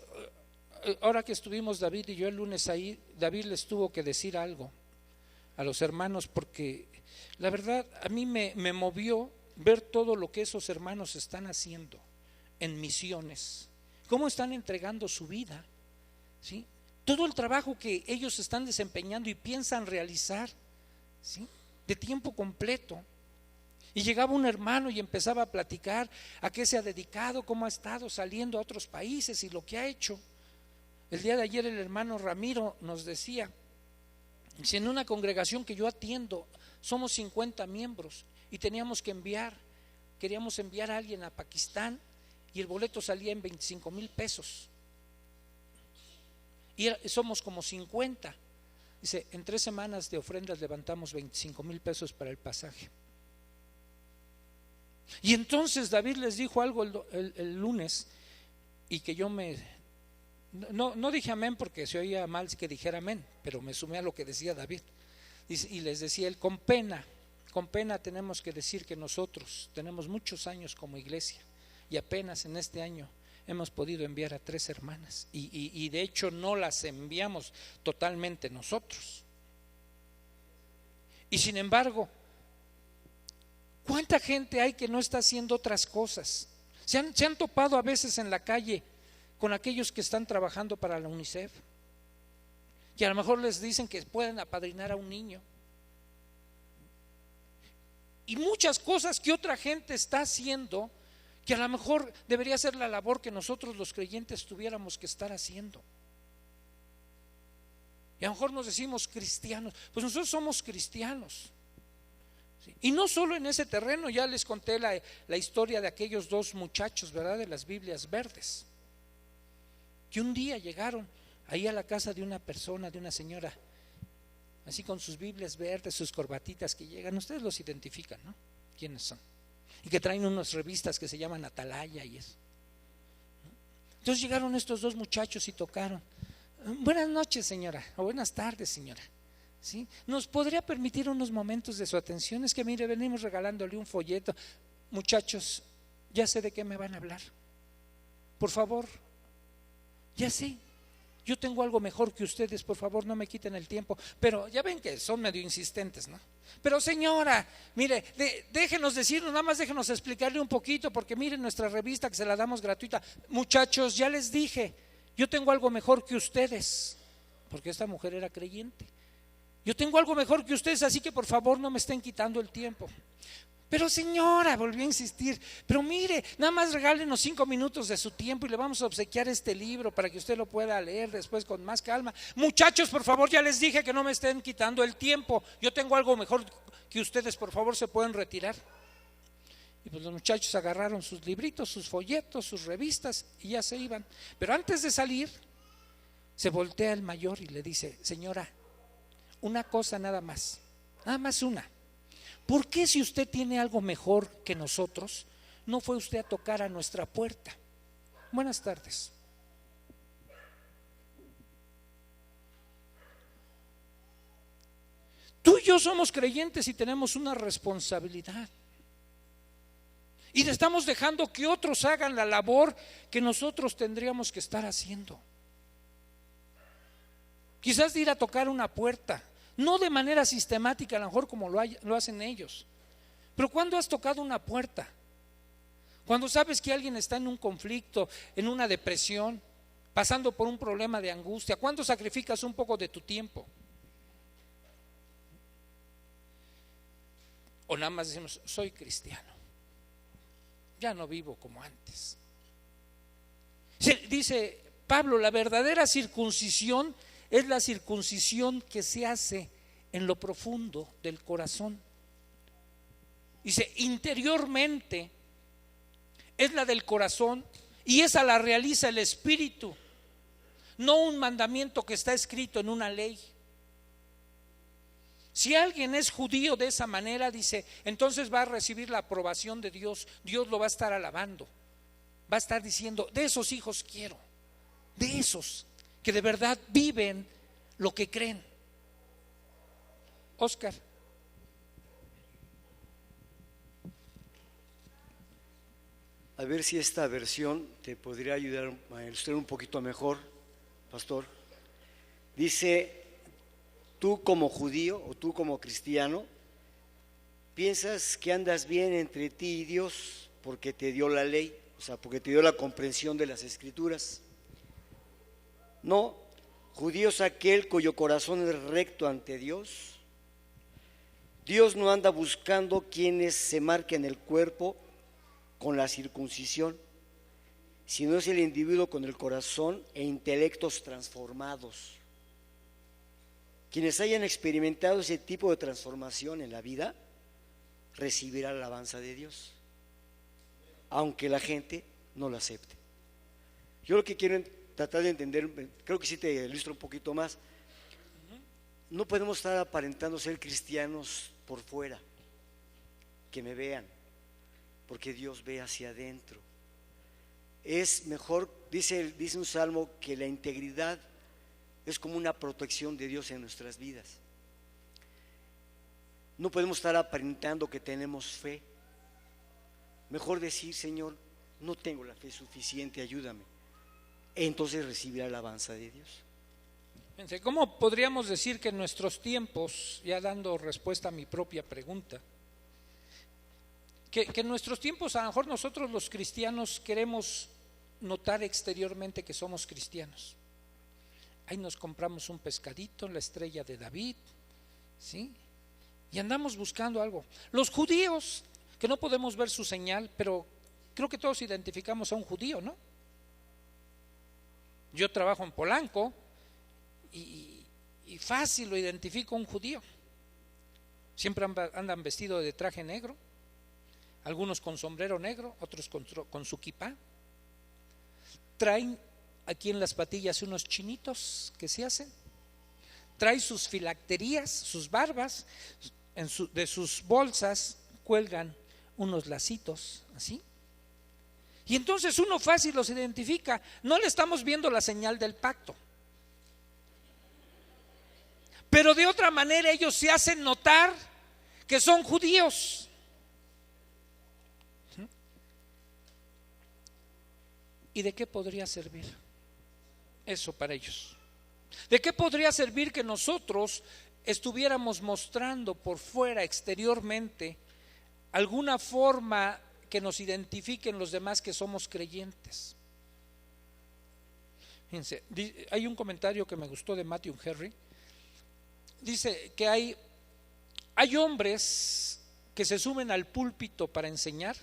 Ahora que estuvimos David y yo el lunes ahí, David les tuvo que decir algo a los hermanos, porque la verdad a mí me movió ver todo lo que esos hermanos están haciendo en misiones, cómo están entregando su vida, ¿sí?, todo el trabajo que ellos están desempeñando y piensan realizar, ¿sí?, de tiempo completo. Y llegaba un hermano y empezaba a platicar a qué se ha dedicado, cómo ha estado saliendo a otros países y lo que ha hecho. El día de ayer el hermano Ramiro nos decía: si en una congregación que yo atiendo somos 50 miembros y queríamos enviar a alguien a Pakistán, y el boleto salía en 25,000 pesos. Y somos como 50. Dice: en 3 semanas de ofrendas levantamos 25,000 pesos para el pasaje. Y entonces David les dijo algo el lunes, y que yo no dije amén porque se oía mal que dijera amén, pero me sumé a lo que decía David. Y les decía él: con pena tenemos que decir que nosotros tenemos muchos años como iglesia y apenas en este año hemos podido enviar a 3 hermanas, y de hecho no las enviamos totalmente nosotros. Y sin embargo, ¿cuánta gente hay que no está haciendo otras cosas? Se han topado a veces en la calle con aquellos que están trabajando para la UNICEF, y a lo mejor les dicen que pueden apadrinar a un niño, y muchas cosas que otra gente está haciendo, que a lo mejor debería ser la labor que nosotros los creyentes tuviéramos que estar haciendo. Y a lo mejor nos decimos cristianos, pues nosotros somos cristianos, ¿sí? Y no solo en ese terreno. Ya les conté la historia de aquellos 2 muchachos, ¿verdad?, de las Biblias verdes, que un día llegaron ahí a la casa de una persona, de una señora, así con sus Biblias verdes, sus corbatitas que llegan, ustedes los identifican, ¿no?, quiénes son, y que traen unas revistas que se llaman Atalaya y eso. Entonces llegaron estos 2 muchachos y tocaron: buenas noches, señora, o buenas tardes, señora, ¿sí?, ¿nos podría permitir unos momentos de su atención? Es que mire, venimos regalándole un folleto. Muchachos, ya sé de qué me van a hablar, por favor, ya sé. yo tengo algo mejor que ustedes, por favor no me quiten el tiempo. Pero ya ven que son medio insistentes, ¿no? Pero señora, mire, déjenos decirnos, nada más déjenos explicarle un poquito, porque miren nuestra revista que se la damos gratuita. Muchachos, ya les dije, yo tengo algo mejor que ustedes, porque esta mujer era creyente. Yo tengo algo mejor que ustedes, así que por favor no me estén quitando el tiempo. Pero señora, volvió a insistir, pero mire, nada más regálenos 5 minutos de su tiempo y le vamos a obsequiar este libro para que usted lo pueda leer después con más calma. Muchachos, por favor, ya les dije que no me estén quitando el tiempo, yo tengo algo mejor que ustedes, por favor se pueden retirar. Y pues los muchachos agarraron sus libritos, sus folletos, sus revistas y ya se iban. Pero antes de salir, se voltea el mayor y le dice: señora, una cosa nada más una. ¿Por qué, si usted tiene algo mejor que nosotros, no fue usted a tocar a nuestra puerta? Buenas tardes. Tú y yo somos creyentes y tenemos una responsabilidad. Y estamos dejando que otros hagan la labor que nosotros tendríamos que estar haciendo. Quizás de ir a tocar una puerta, no de manera sistemática, a lo mejor como lo hacen ellos. Pero ¿cuándo has tocado una puerta? Cuando sabes que alguien está en un conflicto, en una depresión, pasando por un problema de angustia. ¿Cuándo sacrificas un poco de tu tiempo? O nada más decimos: soy cristiano, ya no vivo como antes. Dice Pablo: la verdadera circuncisión es la circuncisión que se hace en lo profundo del corazón. Dice: interiormente es la del corazón, y esa la realiza el Espíritu, no un mandamiento que está escrito en una ley. Si alguien es judío de esa manera, dice, entonces va a recibir la aprobación de Dios. Dios lo va a estar alabando, va a estar diciendo: de esos hijos quiero, de esos que de verdad viven lo que creen. Oscar. A ver si esta versión te podría ayudar a ilustrar un poquito mejor, pastor. Dice: tú como judío o tú como cristiano, piensas que andas bien entre ti y Dios porque te dio la ley, o sea, porque te dio la comprensión de las Escrituras. No, judío es aquel cuyo corazón es recto ante Dios. Dios no anda buscando quienes se marquen el cuerpo con la circuncisión, sino es el individuo con el corazón e intelectos transformados. Quienes hayan experimentado ese tipo de transformación en la vida recibirán la alabanza de Dios, aunque la gente no lo acepte. Yo lo que quiero tratar de entender, creo que sí te ilustro un poquito más. No podemos estar aparentando ser cristianos por fuera, que me vean, porque Dios ve hacia adentro. Es mejor, dice un salmo, que la integridad es como una protección de Dios en nuestras vidas. No podemos estar aparentando que tenemos fe. Mejor decir: Señor, no tengo la fe suficiente, ayúdame. Entonces recibirá la alabanza de Dios. ¿Cómo podríamos decir que en nuestros tiempos, ya dando respuesta a mi propia pregunta, que en nuestros tiempos a lo mejor nosotros los cristianos queremos notar exteriormente que somos cristianos? Ahí nos compramos un pescadito, la estrella de David, ¿sí? Y andamos buscando algo. Los judíos, que no podemos ver su señal, pero creo que todos identificamos a un judío, ¿no? Yo trabajo en Polanco y fácil lo identifico a un judío. Siempre andan vestidos de traje negro, algunos con sombrero negro, otros con su kipá. Traen aquí en las patillas unos chinitos que se hacen, trae sus filacterías, sus barbas, de sus bolsas cuelgan unos lacitos así. Y entonces uno fácil los identifica. No le estamos viendo la señal del pacto, pero de otra manera ellos se hacen notar que son judíos. ¿Y de qué podría servir? eso para ellos? ¿De qué podría servir que nosotros estuviéramos mostrando por fuera, exteriormente, alguna forma que nos identifiquen los demás que somos creyentes? Fíjense, hay un comentario que me gustó de Matthew Henry. Dice que hay hombres que se suben al púlpito para enseñar.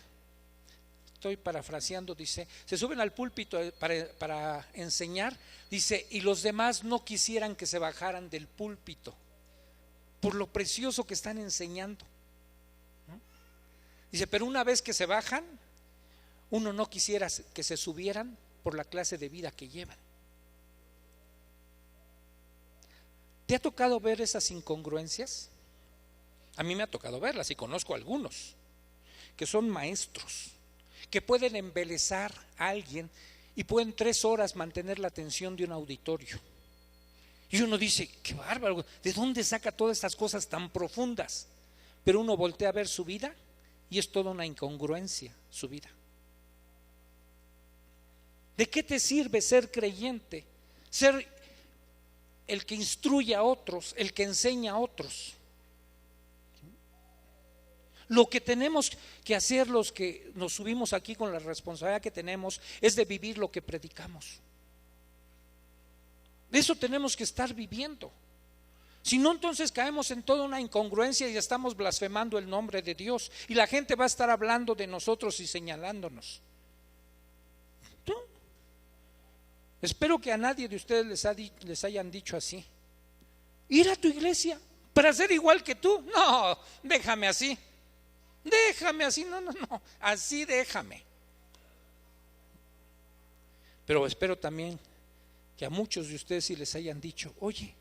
Estoy parafraseando, dice, se suben al púlpito para enseñar, dice, y los demás no quisieran que se bajaran del púlpito por lo precioso que están enseñando. Dice, pero una vez que se bajan, uno no quisiera que se subieran por la clase de vida que llevan. ¿Te ha tocado ver esas incongruencias? A mí me ha tocado verlas y conozco algunos que son maestros, que pueden embelezar a alguien y pueden 3 horas mantener la atención de un auditorio. Y uno dice, qué bárbaro, ¿de dónde saca todas estas cosas tan profundas? Pero uno voltea a ver su vida y es toda una incongruencia su vida. ¿De qué te sirve ser creyente? Ser el que instruye a otros, el que enseña a otros. Lo que tenemos que hacer los que nos subimos aquí con la responsabilidad que tenemos es de vivir lo que predicamos. De eso tenemos que estar viviendo. Si no, entonces caemos en toda una incongruencia y estamos blasfemando el nombre de Dios y la gente va a estar hablando de nosotros y señalándonos. ¿No? Espero que a nadie de ustedes les hayan dicho así. Ir a tu iglesia para ser igual que tú. No, déjame así. Déjame así, no, así déjame. Pero espero también que a muchos de ustedes sí les hayan dicho, oye,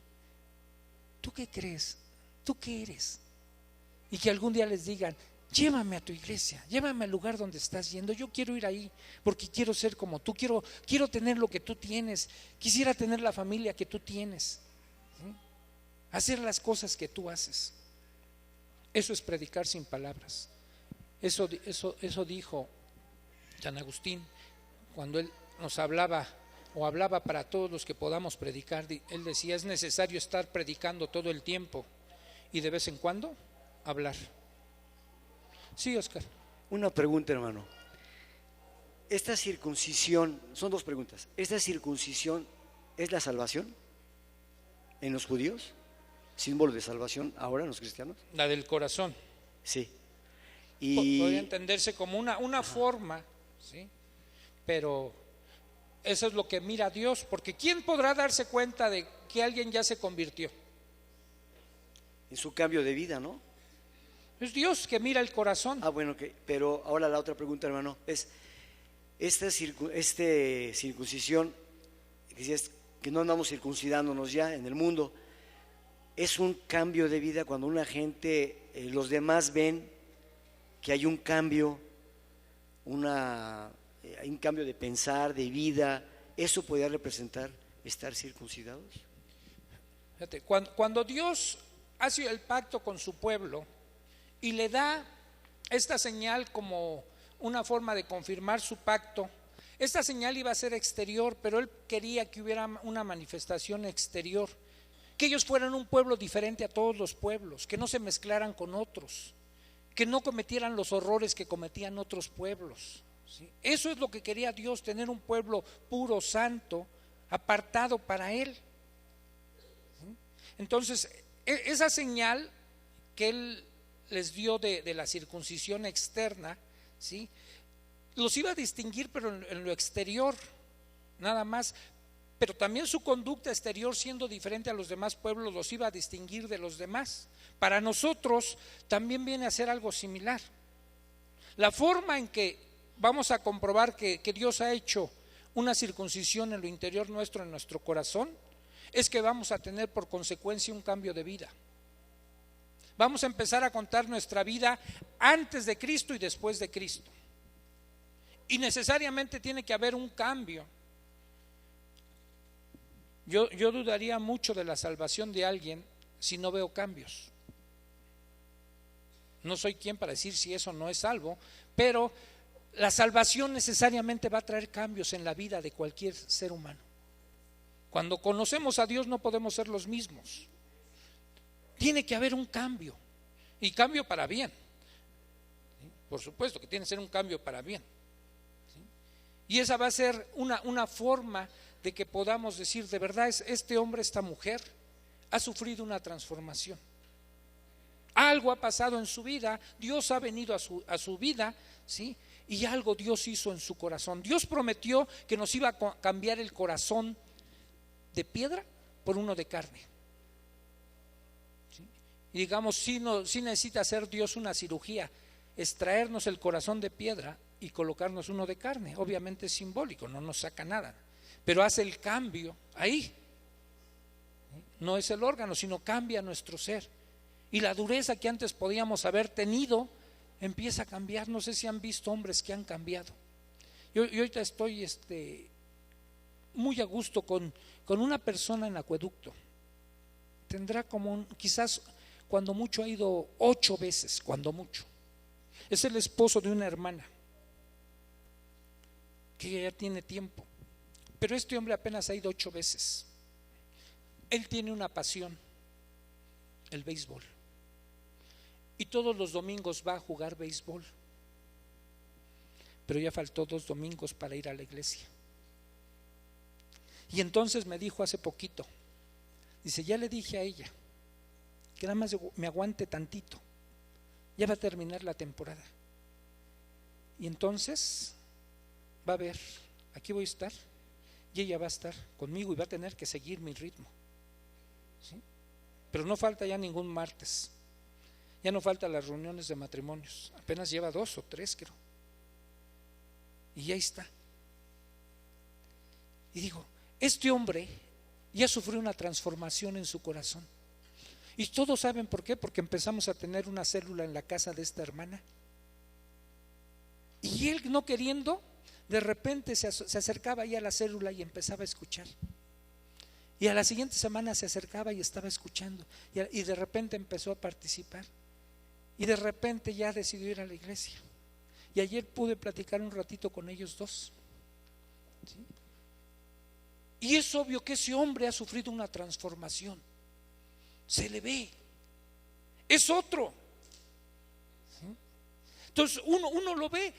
¿tú qué crees? ¿Tú qué eres? Y que algún día les digan, llévame a tu iglesia, llévame al lugar donde estás yendo, yo quiero ir ahí porque quiero ser como tú, quiero tener lo que tú tienes, quisiera tener la familia que tú tienes, ¿sí? Hacer las cosas que tú haces. Eso es predicar sin palabras. Eso dijo San Agustín cuando él nos hablaba para todos los que podamos predicar. Él decía, es necesario estar predicando todo el tiempo y de vez en cuando hablar. Sí, Oscar. Una pregunta, hermano. Esta circuncisión, son 2 preguntas. ¿Esta circuncisión es la salvación en los judíos? ¿Símbolo de salvación ahora en los cristianos? La del corazón. Sí. Podría entenderse como una forma, ¿sí? Pero eso es lo que mira Dios, porque ¿quién podrá darse cuenta de que alguien ya se convirtió? En su cambio de vida, ¿no? Es Dios que mira el corazón. Bueno, pero ahora la otra pregunta, hermano, es esta circuncisión, que no andamos circuncidándonos ya en el mundo, es un cambio de vida cuando una gente, los demás ven que hay un cambio, hay un cambio de pensar, de vida. ¿Eso podría representar estar circuncidados? Fíjate, cuando Dios hace el pacto con su pueblo y le da esta señal como una forma de confirmar su pacto, esta señal iba a ser exterior, pero él quería que hubiera una manifestación exterior, que ellos fueran un pueblo diferente a todos los pueblos, que no se mezclaran con otros, que no cometieran los horrores que cometían otros pueblos, ¿sí? Eso es lo que quería Dios, tener un pueblo puro, santo, apartado para Él, ¿sí? Entonces, esa señal que Él les dio de la circuncisión externa, ¿sí?, los iba a distinguir, pero en lo exterior, nada más. Pero también su conducta exterior, siendo diferente a los demás pueblos, los iba a distinguir de los demás. Para nosotros también viene a ser algo similar. La forma en que vamos a comprobar que Dios ha hecho una circuncisión en lo interior nuestro, en nuestro corazón, es que vamos a tener por consecuencia un cambio de vida. Vamos a empezar a contar nuestra vida antes de Cristo y después de Cristo. Y necesariamente tiene que haber un cambio. Yo dudaría mucho de la salvación de alguien si no veo cambios. No soy quien para decir si eso no es salvo, pero la salvación necesariamente va a traer cambios en la vida de cualquier ser humano. Cuando conocemos a Dios no podemos ser los mismos. Tiene que haber un cambio, y cambio para bien. ¿Sí? Por supuesto que tiene que ser un cambio para bien. ¿Sí? Y esa va a ser una forma de que podamos decir, de verdad, este hombre, esta mujer, ha sufrido una transformación. Algo ha pasado en su vida, Dios ha venido a su vida, ¿sí? Y algo Dios hizo en su corazón. Dios prometió que nos iba a cambiar el corazón de piedra por uno de carne. ¿Sí? Y digamos, sí necesita hacer Dios una cirugía, extraernos el corazón de piedra y colocarnos uno de carne. Obviamente es simbólico, no nos saca nada, pero hace el cambio ahí. No es el órgano, sino cambia nuestro ser. Y la dureza que antes podíamos haber tenido empieza a cambiar. No sé si han visto hombres que han cambiado. Yo ahorita estoy muy a gusto con una persona en Acueducto. Tendrá como quizás cuando mucho ha ido 8 veces, cuando mucho. Es el esposo de una hermana que ya tiene tiempo, pero este hombre apenas ha ido 8 veces. Él tiene una pasión, el béisbol, y todos los domingos va a jugar béisbol, pero ya faltó 2 domingos para ir a la iglesia. Y entonces me dijo hace poquito, dice, ya le dije a ella que nada más me aguante tantito, ya va a terminar la temporada, y entonces va a ver, aquí voy a estar, y ella va a estar conmigo y va a tener que seguir mi ritmo. ¿Sí? Pero no falta ya ningún martes, ya no falta las reuniones de matrimonios, apenas lleva 2 o 3 creo, y ahí está. Y digo, este hombre ya sufrió una transformación en su corazón, y todos saben por qué, porque empezamos a tener una célula en la casa de esta hermana, y él no queriendo, de repente se acercaba ahí a la célula y empezaba a escuchar. Y a la siguiente semana se acercaba y estaba escuchando, y de repente empezó a participar, y de repente ya decidió ir a la iglesia. Y ayer pude platicar un ratito con ellos 2. ¿Sí? Y es obvio que ese hombre ha sufrido una transformación, se le ve, es otro. ¿Sí? Entonces uno lo ve,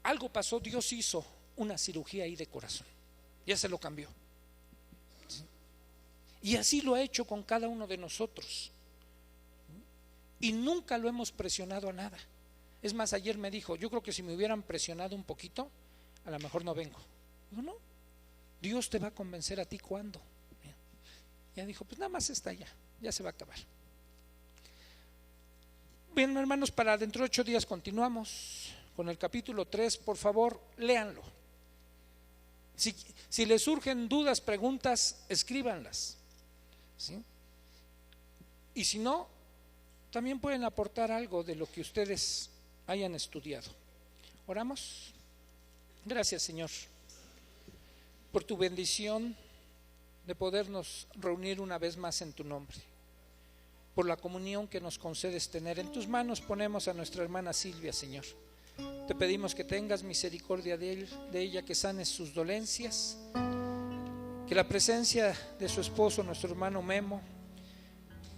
algo pasó, Dios hizo una cirugía ahí de corazón, ya se lo cambió. Y así lo ha hecho con cada uno de nosotros. Y nunca lo hemos presionado a nada. Es más, ayer me dijo, yo creo que si me hubieran presionado un poquito, a lo mejor no vengo. Digo, no, Dios te va a convencer a ti cuando. Ya dijo, pues nada más está ya se va a acabar. Bien, hermanos, para dentro de 8 días continuamos con el capítulo 3, por favor, léanlo. Si les surgen dudas, preguntas, escríbanlas. ¿Sí? Y si no, también pueden aportar algo de lo que ustedes hayan estudiado. ¿Oramos? Gracias, Señor, por tu bendición de podernos reunir una vez más en tu nombre, por la comunión que nos concedes tener. En tus manos ponemos a nuestra hermana Silvia, Señor. Te pedimos que tengas misericordia de ella, que sanes sus dolencias, que la presencia de su esposo, nuestro hermano Memo,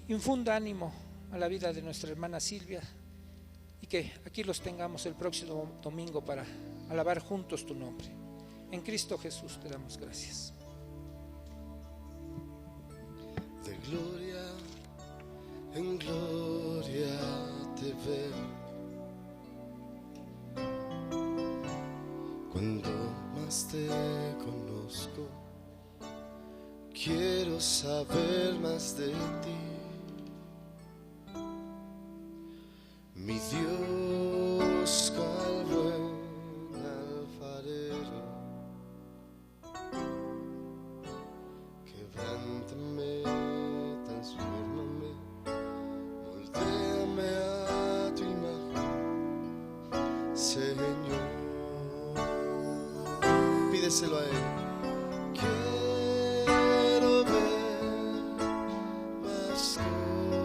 infunda ánimo a la vida de nuestra hermana Silvia, y que aquí los tengamos el próximo domingo para alabar juntos tu nombre. En Cristo Jesús te damos gracias. De gloria en gloria te veo, cuando más te conozco, quiero saber más de ti. Mi Dios, cual buen alfarero, quebrántame, transfórmame, moldéame a tu imagen, Señor. Pídeselo a Él. Quiero ver más como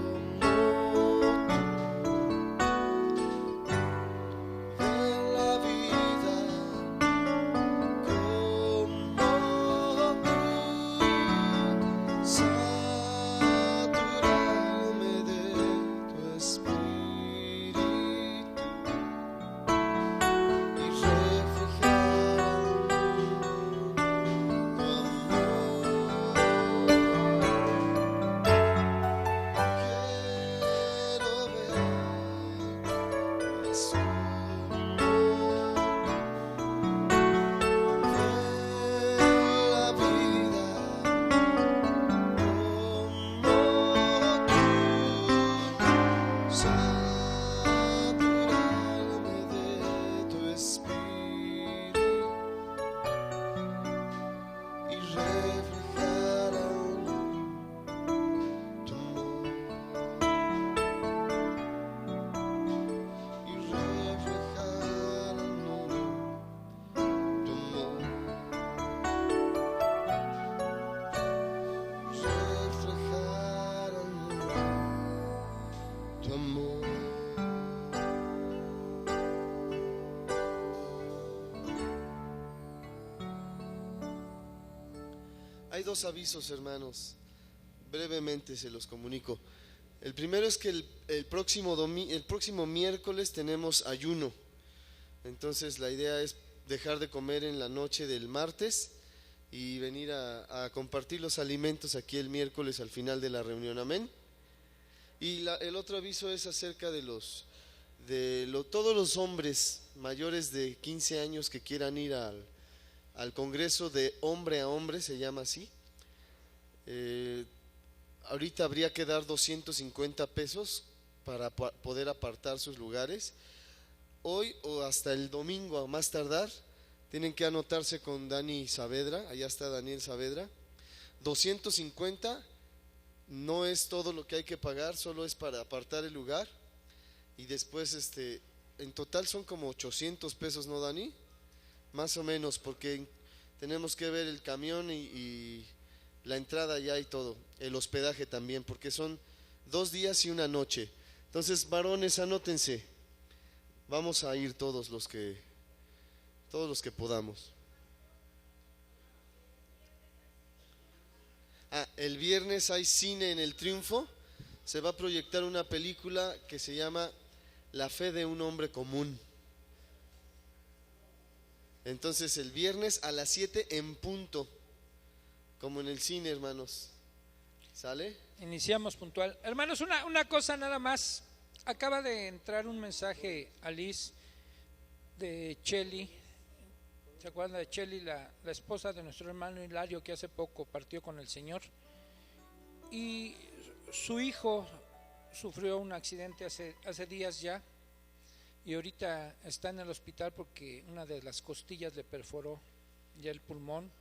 tú, ver la vida como tú. Hay dos avisos, hermanos. Brevemente se los comunico. El primero es que el próximo miércoles tenemos ayuno. Entonces la idea es dejar de comer en la noche del martes y venir a compartir los alimentos aquí el miércoles al final de la reunión. Amén. Y el otro aviso es acerca de todos los hombres mayores de 15 años que quieran ir al congreso de hombre a hombre, se llama así. Ahorita habría que dar 250 pesos para poder apartar sus lugares. Hoy o hasta el domingo a más tardar tienen que anotarse con Dani Saavedra. Allá está Daniel Saavedra. 250 no es todo lo que hay que pagar, solo es para apartar el lugar. Y después en total son como 800 pesos, ¿no, Dani? Más o menos, porque tenemos que ver el camión y la entrada ya y todo, el hospedaje también, porque son 2 días y una noche. Entonces, varones, anótense. Vamos a ir todos los que podamos. El viernes hay cine en el Triunfo. Se va a proyectar una película que se llama La fe de un hombre común. Entonces el viernes a las 7 en punto, como en el cine, hermanos. ¿Sale? Iniciamos puntual. Hermanos, una cosa nada más. Acaba de entrar un mensaje a Liz de Cheli. ¿Se acuerdan de Cheli, la esposa de nuestro hermano Hilario, que hace poco partió con el Señor? Y su hijo sufrió un accidente hace días ya, y ahorita está en el hospital porque una de las costillas le perforó ya el pulmón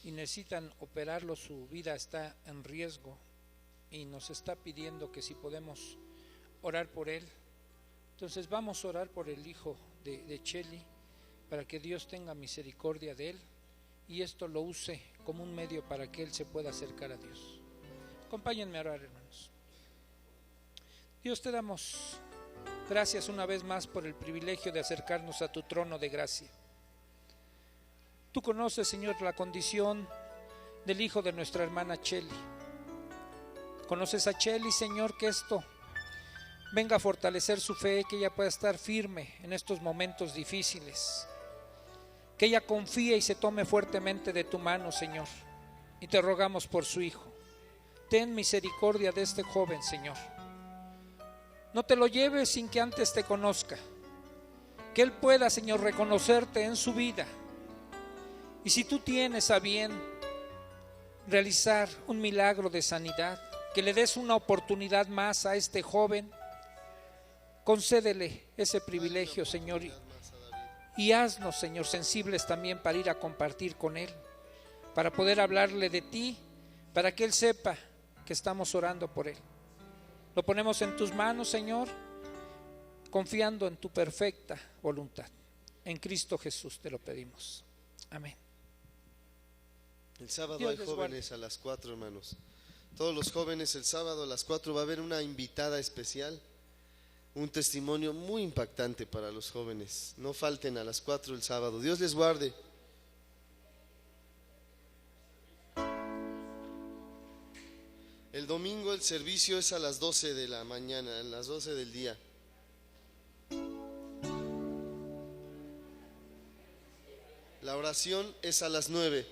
y necesitan operarlo. Su vida está en riesgo y nos está pidiendo que si podemos orar por él. Entonces vamos a orar por el hijo de Cheli, para que Dios tenga misericordia de él y esto lo use como un medio para que él se pueda acercar a Dios. Acompáñenme a orar, hermanos. Dios, te damos gracias una vez más por el privilegio de acercarnos a tu trono de gracia. Tú conoces, Señor, la condición del hijo de nuestra hermana Cheli. Conoces a Cheli, Señor, que esto venga a fortalecer su fe, que ella pueda estar firme en estos momentos difíciles, que ella confíe y se tome fuertemente de tu mano, Señor. Y te rogamos por su hijo. Ten misericordia de este joven, Señor. No te lo lleves sin que antes te conozca. Que él pueda, Señor, reconocerte en su vida. Y si tú tienes a bien realizar un milagro de sanidad, que le des una oportunidad más a este joven, concédele ese privilegio, Señor, y haznos, Señor, sensibles también para ir a compartir con él, para poder hablarle de ti, para que él sepa que estamos orando por él. Lo ponemos en tus manos, Señor, confiando en tu perfecta voluntad. En Cristo Jesús te lo pedimos. Amén. El sábado Dios hay les jóvenes guarde. a las 4, hermanos. Todos los jóvenes el sábado a las 4 va a haber una invitada especial. Un testimonio muy impactante para los jóvenes. No falten a las 4 el sábado. Dios les guarde. El domingo el servicio es a las 12 de la mañana, a las 12 del día. La oración es a las 9.